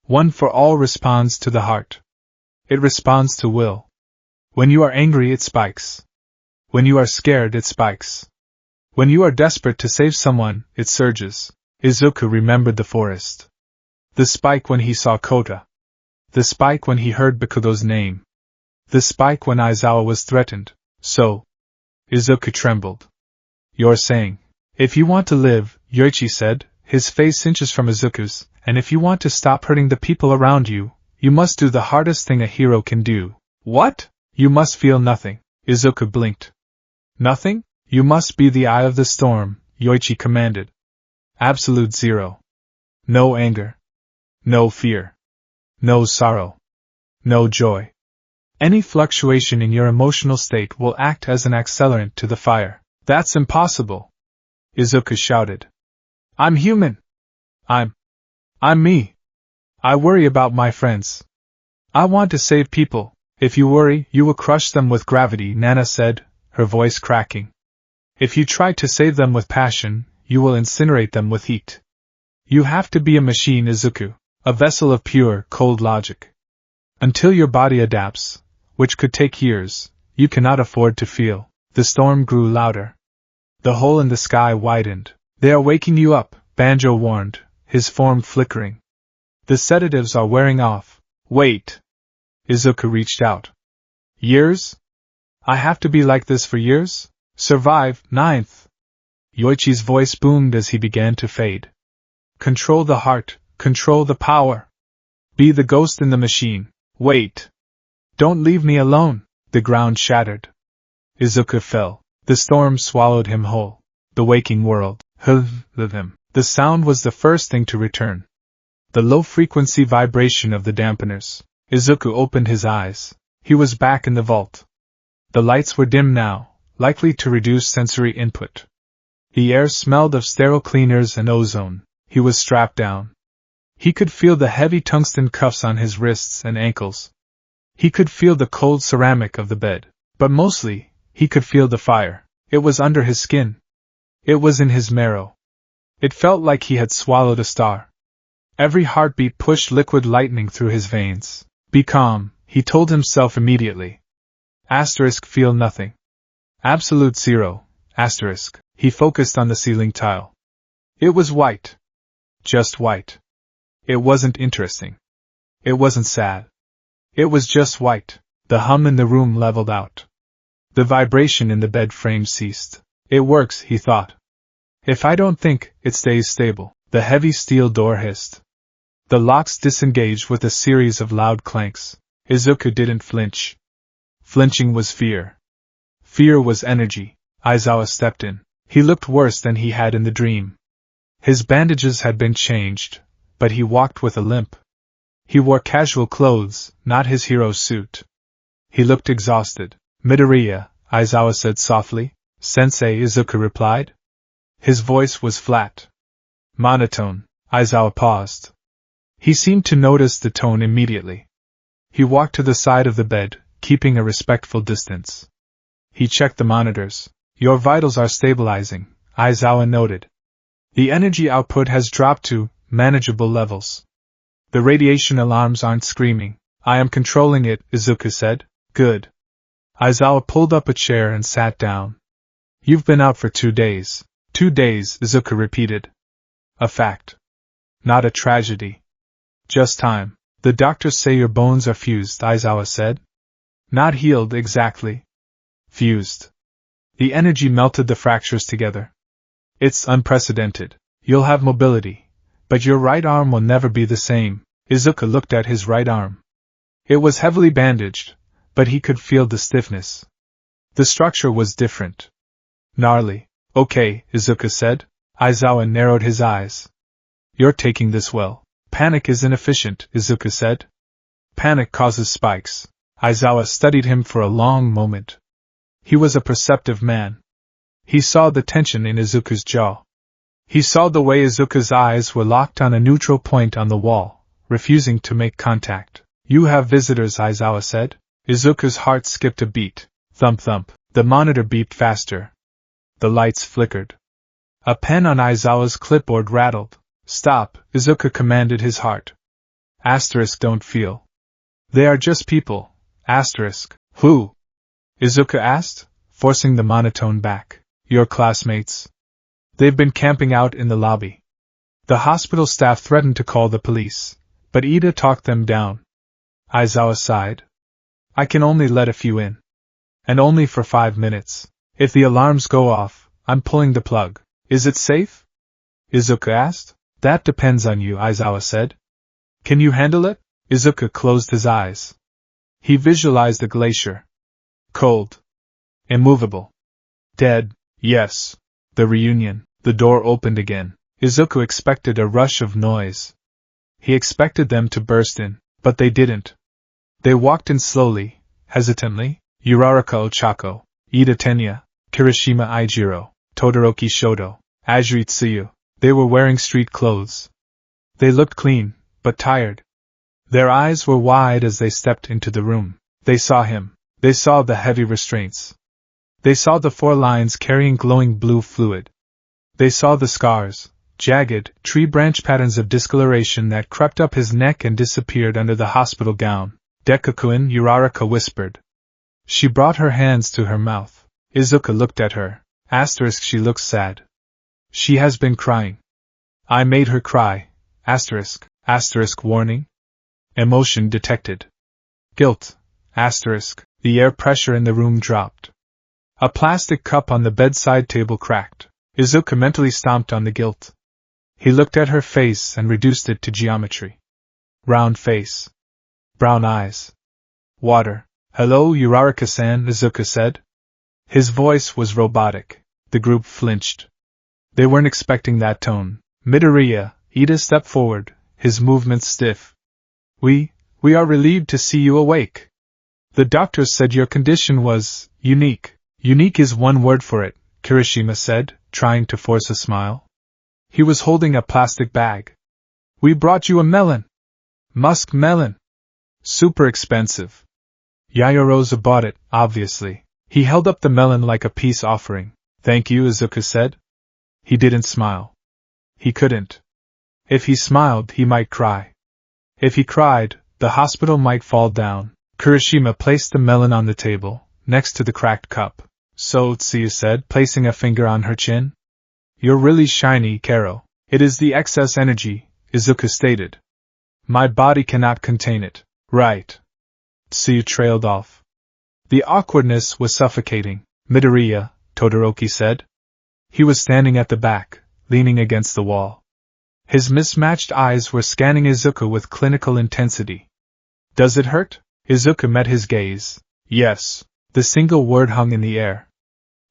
One for All responds to the heart. It responds to will. When you are angry, it spikes. When you are scared, it spikes. When you are desperate to save someone, it surges. Izuku remembered the forest. The spike when he saw Kota. The spike when he heard Bakudo's name. The spike when Aizawa was threatened. So. Izuku trembled. You're saying, if you want to live, Yoichi said, his face inches from Izuku's, and if you want to stop hurting the people around you, you must do the hardest thing a hero can do. What? You must feel nothing. Izuku blinked. Nothing? You must be the eye of the storm, Yoichi commanded. Absolute zero. No anger. No fear. No sorrow. No joy. Any fluctuation in your emotional state will act as an accelerant to the fire. That's impossible. Izuku shouted. I'm human. I'm me. I worry about my friends. I want to save people. If you worry, you will crush them with gravity, Nana said, her voice cracking. If you try to save them with passion, you will incinerate them with heat. You have to be a machine, Izuku, a vessel of pure, cold logic. Until your body adapts, which could take years, you cannot afford to feel. The storm grew louder. The hole in the sky widened. They are waking you up, Banjo warned, his form flickering. The sedatives are wearing off. Wait. Izuku reached out. Years? I have to be like this for years? Survive, ninth. Yoichi's voice boomed as he began to fade. Control the heart, control the power. Be the ghost in the machine. Wait. Don't leave me alone. The ground shattered. Izuku fell. The storm swallowed him whole. The waking world of him. The sound was the first thing to return. The low-frequency vibration of the dampeners. Izuku opened his eyes. He was back in the vault. The lights were dim now, likely to reduce sensory input. The air smelled of sterile cleaners and ozone. He was strapped down. He could feel the heavy tungsten cuffs on his wrists and ankles. He could feel the cold ceramic of the bed. But mostly, he could feel the fire. It was under his skin. It was in his marrow. It felt like he had swallowed a star. Every heartbeat pushed liquid lightning through his veins. Be calm, he told himself immediately. Asterisk, feel nothing. Absolute zero. Asterisk. He focused on the ceiling tile. It was white. Just white. It wasn't interesting. It wasn't sad. It was just white. The hum in the room leveled out. The vibration in the bed frame ceased. It works, he thought. If I don't think, it stays stable. The heavy steel door hissed. The locks disengaged with a series of loud clanks. Izuku didn't flinch. Flinching was fear. Fear was energy. Aizawa stepped in. He looked worse than he had in the dream. His bandages had been changed, but he walked with a limp. He wore casual clothes, not his hero's suit. He looked exhausted. Midoriya, Aizawa said softly. Sensei, Izuku replied. His voice was flat. Monotone. Aizawa paused. He seemed to notice the tone immediately. He walked to the side of the bed, keeping a respectful distance. He checked the monitors. Your vitals are stabilizing, Aizawa noted. The energy output has dropped to manageable levels. The radiation alarms aren't screaming. I am controlling it, Izuku said. Good. Aizawa pulled up a chair and sat down. You've been out for 2 days. 2 days, Izuku repeated. A fact. Not a tragedy. Just time. The doctors say your bones are fused, Aizawa said. Not healed exactly. Fused. The energy melted the fractures together. It's unprecedented. You'll have mobility. But your right arm will never be the same. Izuku looked at his right arm. It was heavily bandaged, but he could feel the stiffness. The structure was different. Gnarly. Okay, Izuku said. Aizawa narrowed his eyes. You're taking this well. Panic is inefficient, Izuku said. Panic causes spikes. Aizawa studied him for a long moment. He was a perceptive man. He saw the tension in Izuku's jaw. He saw the way Izuku's eyes were locked on a neutral point on the wall, refusing to make contact. You have visitors, Aizawa said. Izuku's heart skipped a beat. Thump thump. The monitor beeped faster. The lights flickered. A pen on Aizawa's clipboard rattled. Stop, Izuku commanded his heart. Asterisk don't feel. They are just people. Asterisk. Who? Izuku asked, forcing the monotone back. Your classmates. They've been camping out in the lobby. The hospital staff threatened to call the police, but Ida talked them down. Aizawa sighed. I can only let a few in. And only for 5 minutes. If the alarms go off, I'm pulling the plug. Is it safe? Izuku asked. That depends on you, Aizawa said. Can you handle it? Izuku closed his eyes. He visualized a glacier. Cold. Immovable. Dead. Yes. The reunion. The door opened again. Izuku expected a rush of noise. He expected them to burst in, but they didn't. They walked in slowly, hesitantly. Uraraka Ochako, Ida Tenya, Kirishima Aijiro, Todoroki Shoto, Ajiri Tsuyu. They were wearing street clothes. They looked clean, but tired. Their eyes were wide as they stepped into the room. They saw him. They saw the heavy restraints. They saw the 4 lines carrying glowing blue fluid. They saw the scars, jagged, tree branch patterns of discoloration that crept up his neck and disappeared under the hospital gown. Deku-kun, Uraraka whispered. She brought her hands to her mouth. Izuku looked at her. Asterisk she looks sad. She has been crying. I made her cry. Asterisk. Asterisk warning. Emotion detected. Guilt. Asterisk. The air pressure in the room dropped. A plastic cup on the bedside table cracked. Izuku mentally stomped on the guilt. He looked at her face and reduced it to geometry. Round face. Brown eyes. Water. Hello, Uraraka-san, Izuku said. His voice was robotic. The group flinched. They weren't expecting that tone. Midoriya, Ida stepped forward, his movements stiff. We are relieved to see you awake. The doctors said your condition was unique. Unique is one word for it, Kirishima said, trying to force a smile. He was holding a plastic bag. We brought you a melon. Musk melon. Super expensive. Yayarosa bought it, obviously. He held up the melon like a peace offering. Thank you, Izuku said. He didn't smile. He couldn't. If he smiled, he might cry. If he cried, the hospital might fall down. Kirishima placed the melon on the table, next to the cracked cup. So, Tsuyu said, placing a finger on her chin. You're really shiny, Karo. It is the excess energy, Izuku stated. My body cannot contain it. Right. Tsuyu trailed off. The awkwardness was suffocating. Midoriya, Todoroki said. He was standing at the back, leaning against the wall. His mismatched eyes were scanning Izuku with clinical intensity. Does it hurt? Izuku met his gaze. Yes. The single word hung in the air.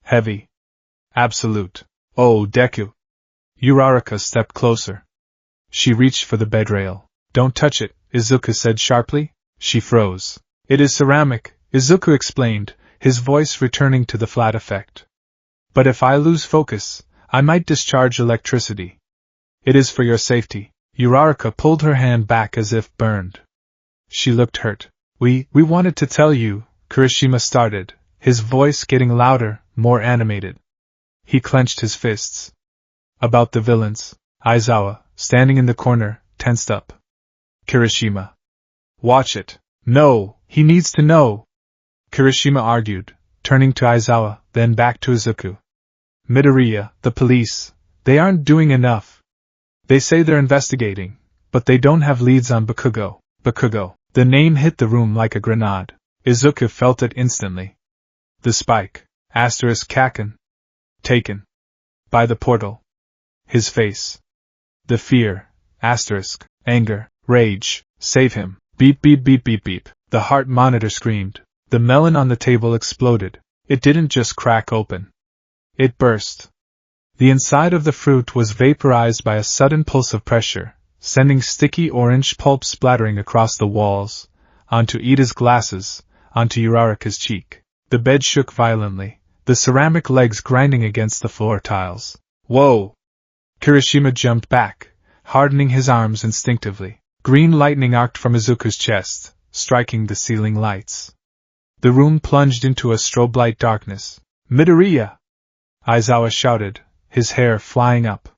Heavy. Absolute. Oh, Deku. Uraraka stepped closer. She reached for the bedrail. Don't touch it, Izuku said sharply. She froze. It is ceramic, Izuku explained, his voice returning to the flat effect. But if I lose focus, I might discharge electricity. It is for your safety. Uraraka pulled her hand back as if burned. She looked hurt. We wanted to tell you, Kirishima started, his voice getting louder, more animated. He clenched his fists. About the villains. Aizawa, standing in the corner, tensed up. Kirishima. Watch it. No, he needs to know. Kirishima argued, turning to Aizawa, then back to Izuku. Midoriya, the police, they aren't doing enough. They say they're investigating, but they don't have leads on Bakugo. Bakugo. The name hit the room like a grenade. Izuku felt it instantly. The spike. Kaken. Taken. By the portal. His face. The fear. Anger. Rage. Save him. Beep beep beep beep beep. The heart monitor screamed. The melon on the table exploded. It didn't just crack open. It burst. The inside of the fruit was vaporized by a sudden pulse of pressure, sending sticky orange pulp splattering across the walls, onto Ida's glasses, onto Uraraka's cheek. The bed shook violently, the ceramic legs grinding against the floor tiles. Whoa! Kirishima jumped back, hardening his arms instinctively. Green lightning arced from Izuku's chest, striking the ceiling lights. The room plunged into a strobe light darkness. Midoriya! Aizawa shouted, his hair flying up.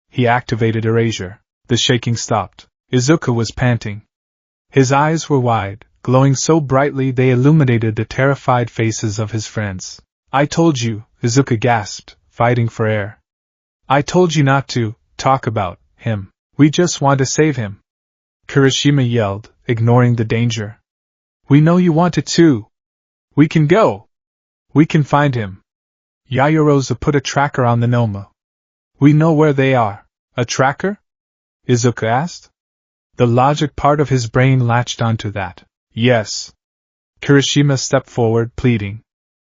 He activated erasure. The shaking stopped. Izuku was panting. His eyes were wide, glowing so brightly they illuminated the terrified faces of his friends. I told you, Izuku gasped, fighting for air. I told you not to talk about him. We just want to save him. Kirishima yelled, ignoring the danger. We know you wanted to. We can go. We can find him. Yaoyorozu put a tracker on the Noma. We know where they are. A tracker? Izuku asked. The logic part of his brain latched onto that. Yes. Kirishima stepped forward, pleading.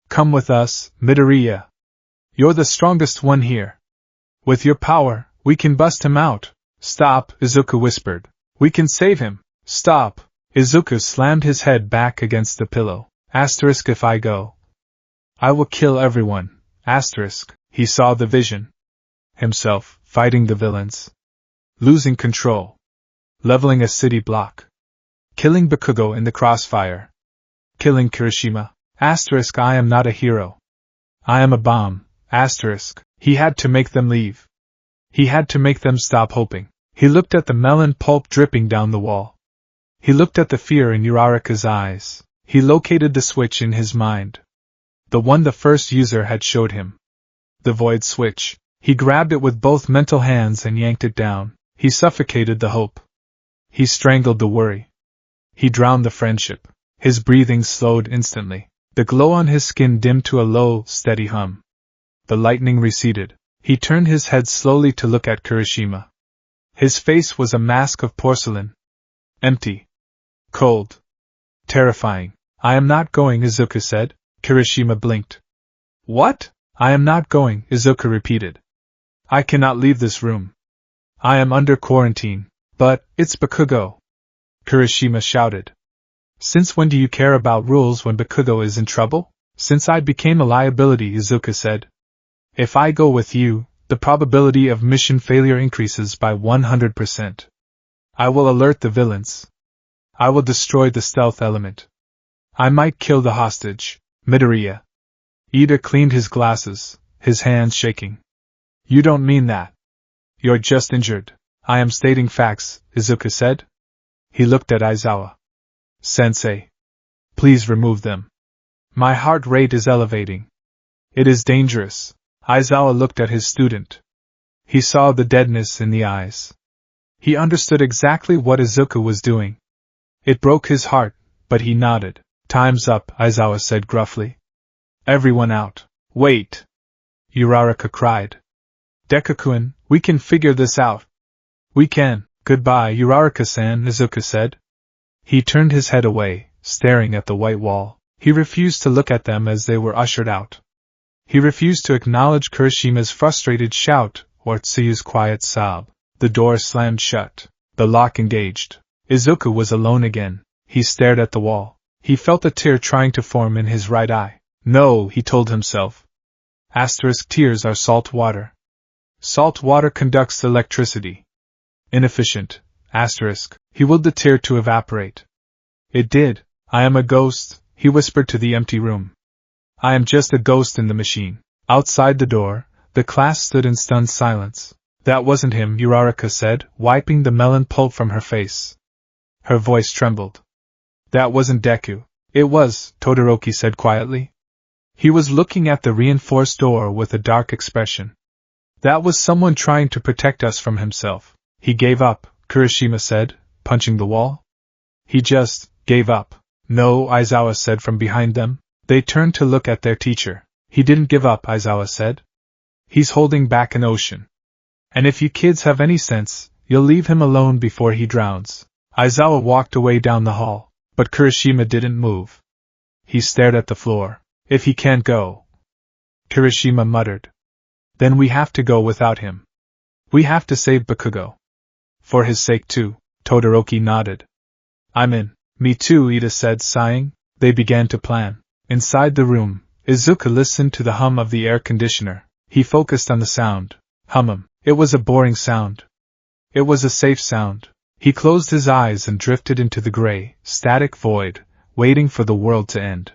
Come with us, Midoriya. You're the strongest one here. With your power, we can bust him out. Stop, Izuku whispered. We can save him. Stop. Izuku slammed his head back against the pillow. If I go, I will kill everyone. He saw the vision. Himself, fighting the villains. Losing control. Leveling a city block. Killing Bakugo in the crossfire. Killing Kirishima. I am not a hero. I am a bomb. He had to make them leave. He had to make them stop hoping. He looked at the melon pulp dripping down the wall. He looked at the fear in Uraraka's eyes. He located the switch in his mind. The one the first user had showed him. The void switch. He grabbed it with both mental hands and yanked it down. He suffocated the hope. He strangled the worry. He drowned the friendship. His breathing slowed instantly. The glow on his skin dimmed to a low, steady hum. The lightning receded. He turned his head slowly to look at Kirishima. His face was a mask of porcelain. Empty. Cold. Terrifying. I am not going, Izuku said. Kirishima blinked. What? I am not going, Izuku repeated. I cannot leave this room. I am under quarantine. But, it's Bakugo. Kirishima shouted. Since when do you care about rules when Bakugo is in trouble? Since I became a liability, Izuku said. If I go with you, the probability of mission failure increases by 100%. I will alert the villains. I will destroy the stealth element. I might kill the hostage, Midoriya. Ida cleaned his glasses, his hands shaking. You don't mean that. You're just injured. I am stating facts, Izuku said. He looked at Aizawa. Sensei. Please remove them. My heart rate is elevating. It is dangerous. Aizawa looked at his student. He saw the deadness in the eyes. He understood exactly what Izuku was doing. It broke his heart, but he nodded. Time's up, Aizawa said gruffly. Everyone out. Wait. Uraraka cried. Deku-kun, we can figure this out. We can. Goodbye, Uraraka-san, Izuku said. He turned his head away, staring at the white wall. He refused to look at them as they were ushered out. He refused to acknowledge Kirishima's frustrated shout or Tsuyu's quiet sob. The door slammed shut. The lock engaged. Izuku was alone again. He stared at the wall. He felt a tear trying to form in his right eye. No, he told himself. Tears are salt water. Salt water conducts electricity. Inefficient. He willed the tear to evaporate. It did. I am a ghost, he whispered to the empty room. I am just a ghost in the machine. Outside the door, the class stood in stunned silence. That wasn't him, Uraraka said, wiping the melon pulp from her face. Her voice trembled. That wasn't Deku. It was, Todoroki said quietly. He was looking at the reinforced door with a dark expression. That was someone trying to protect us from himself. He gave up, Kirishima said, punching the wall. He just gave up. No, Aizawa said from behind them. They turned to look at their teacher. He didn't give up, Aizawa said. He's holding back an ocean. And if you kids have any sense, you'll leave him alone before he drowns. Aizawa walked away down the hall, but Kirishima didn't move. He stared at the floor. If he can't go, Kirishima muttered. Then we have to go without him. We have to save Bakugo. For his sake too, Todoroki nodded. I'm in. Me too, Ida said, sighing. They began to plan. Inside the room, Izuka listened to the hum of the air conditioner. He focused on the sound. Hum. It was a boring sound. It was a safe sound. He closed his eyes and drifted into the gray, static void, waiting for the world to end.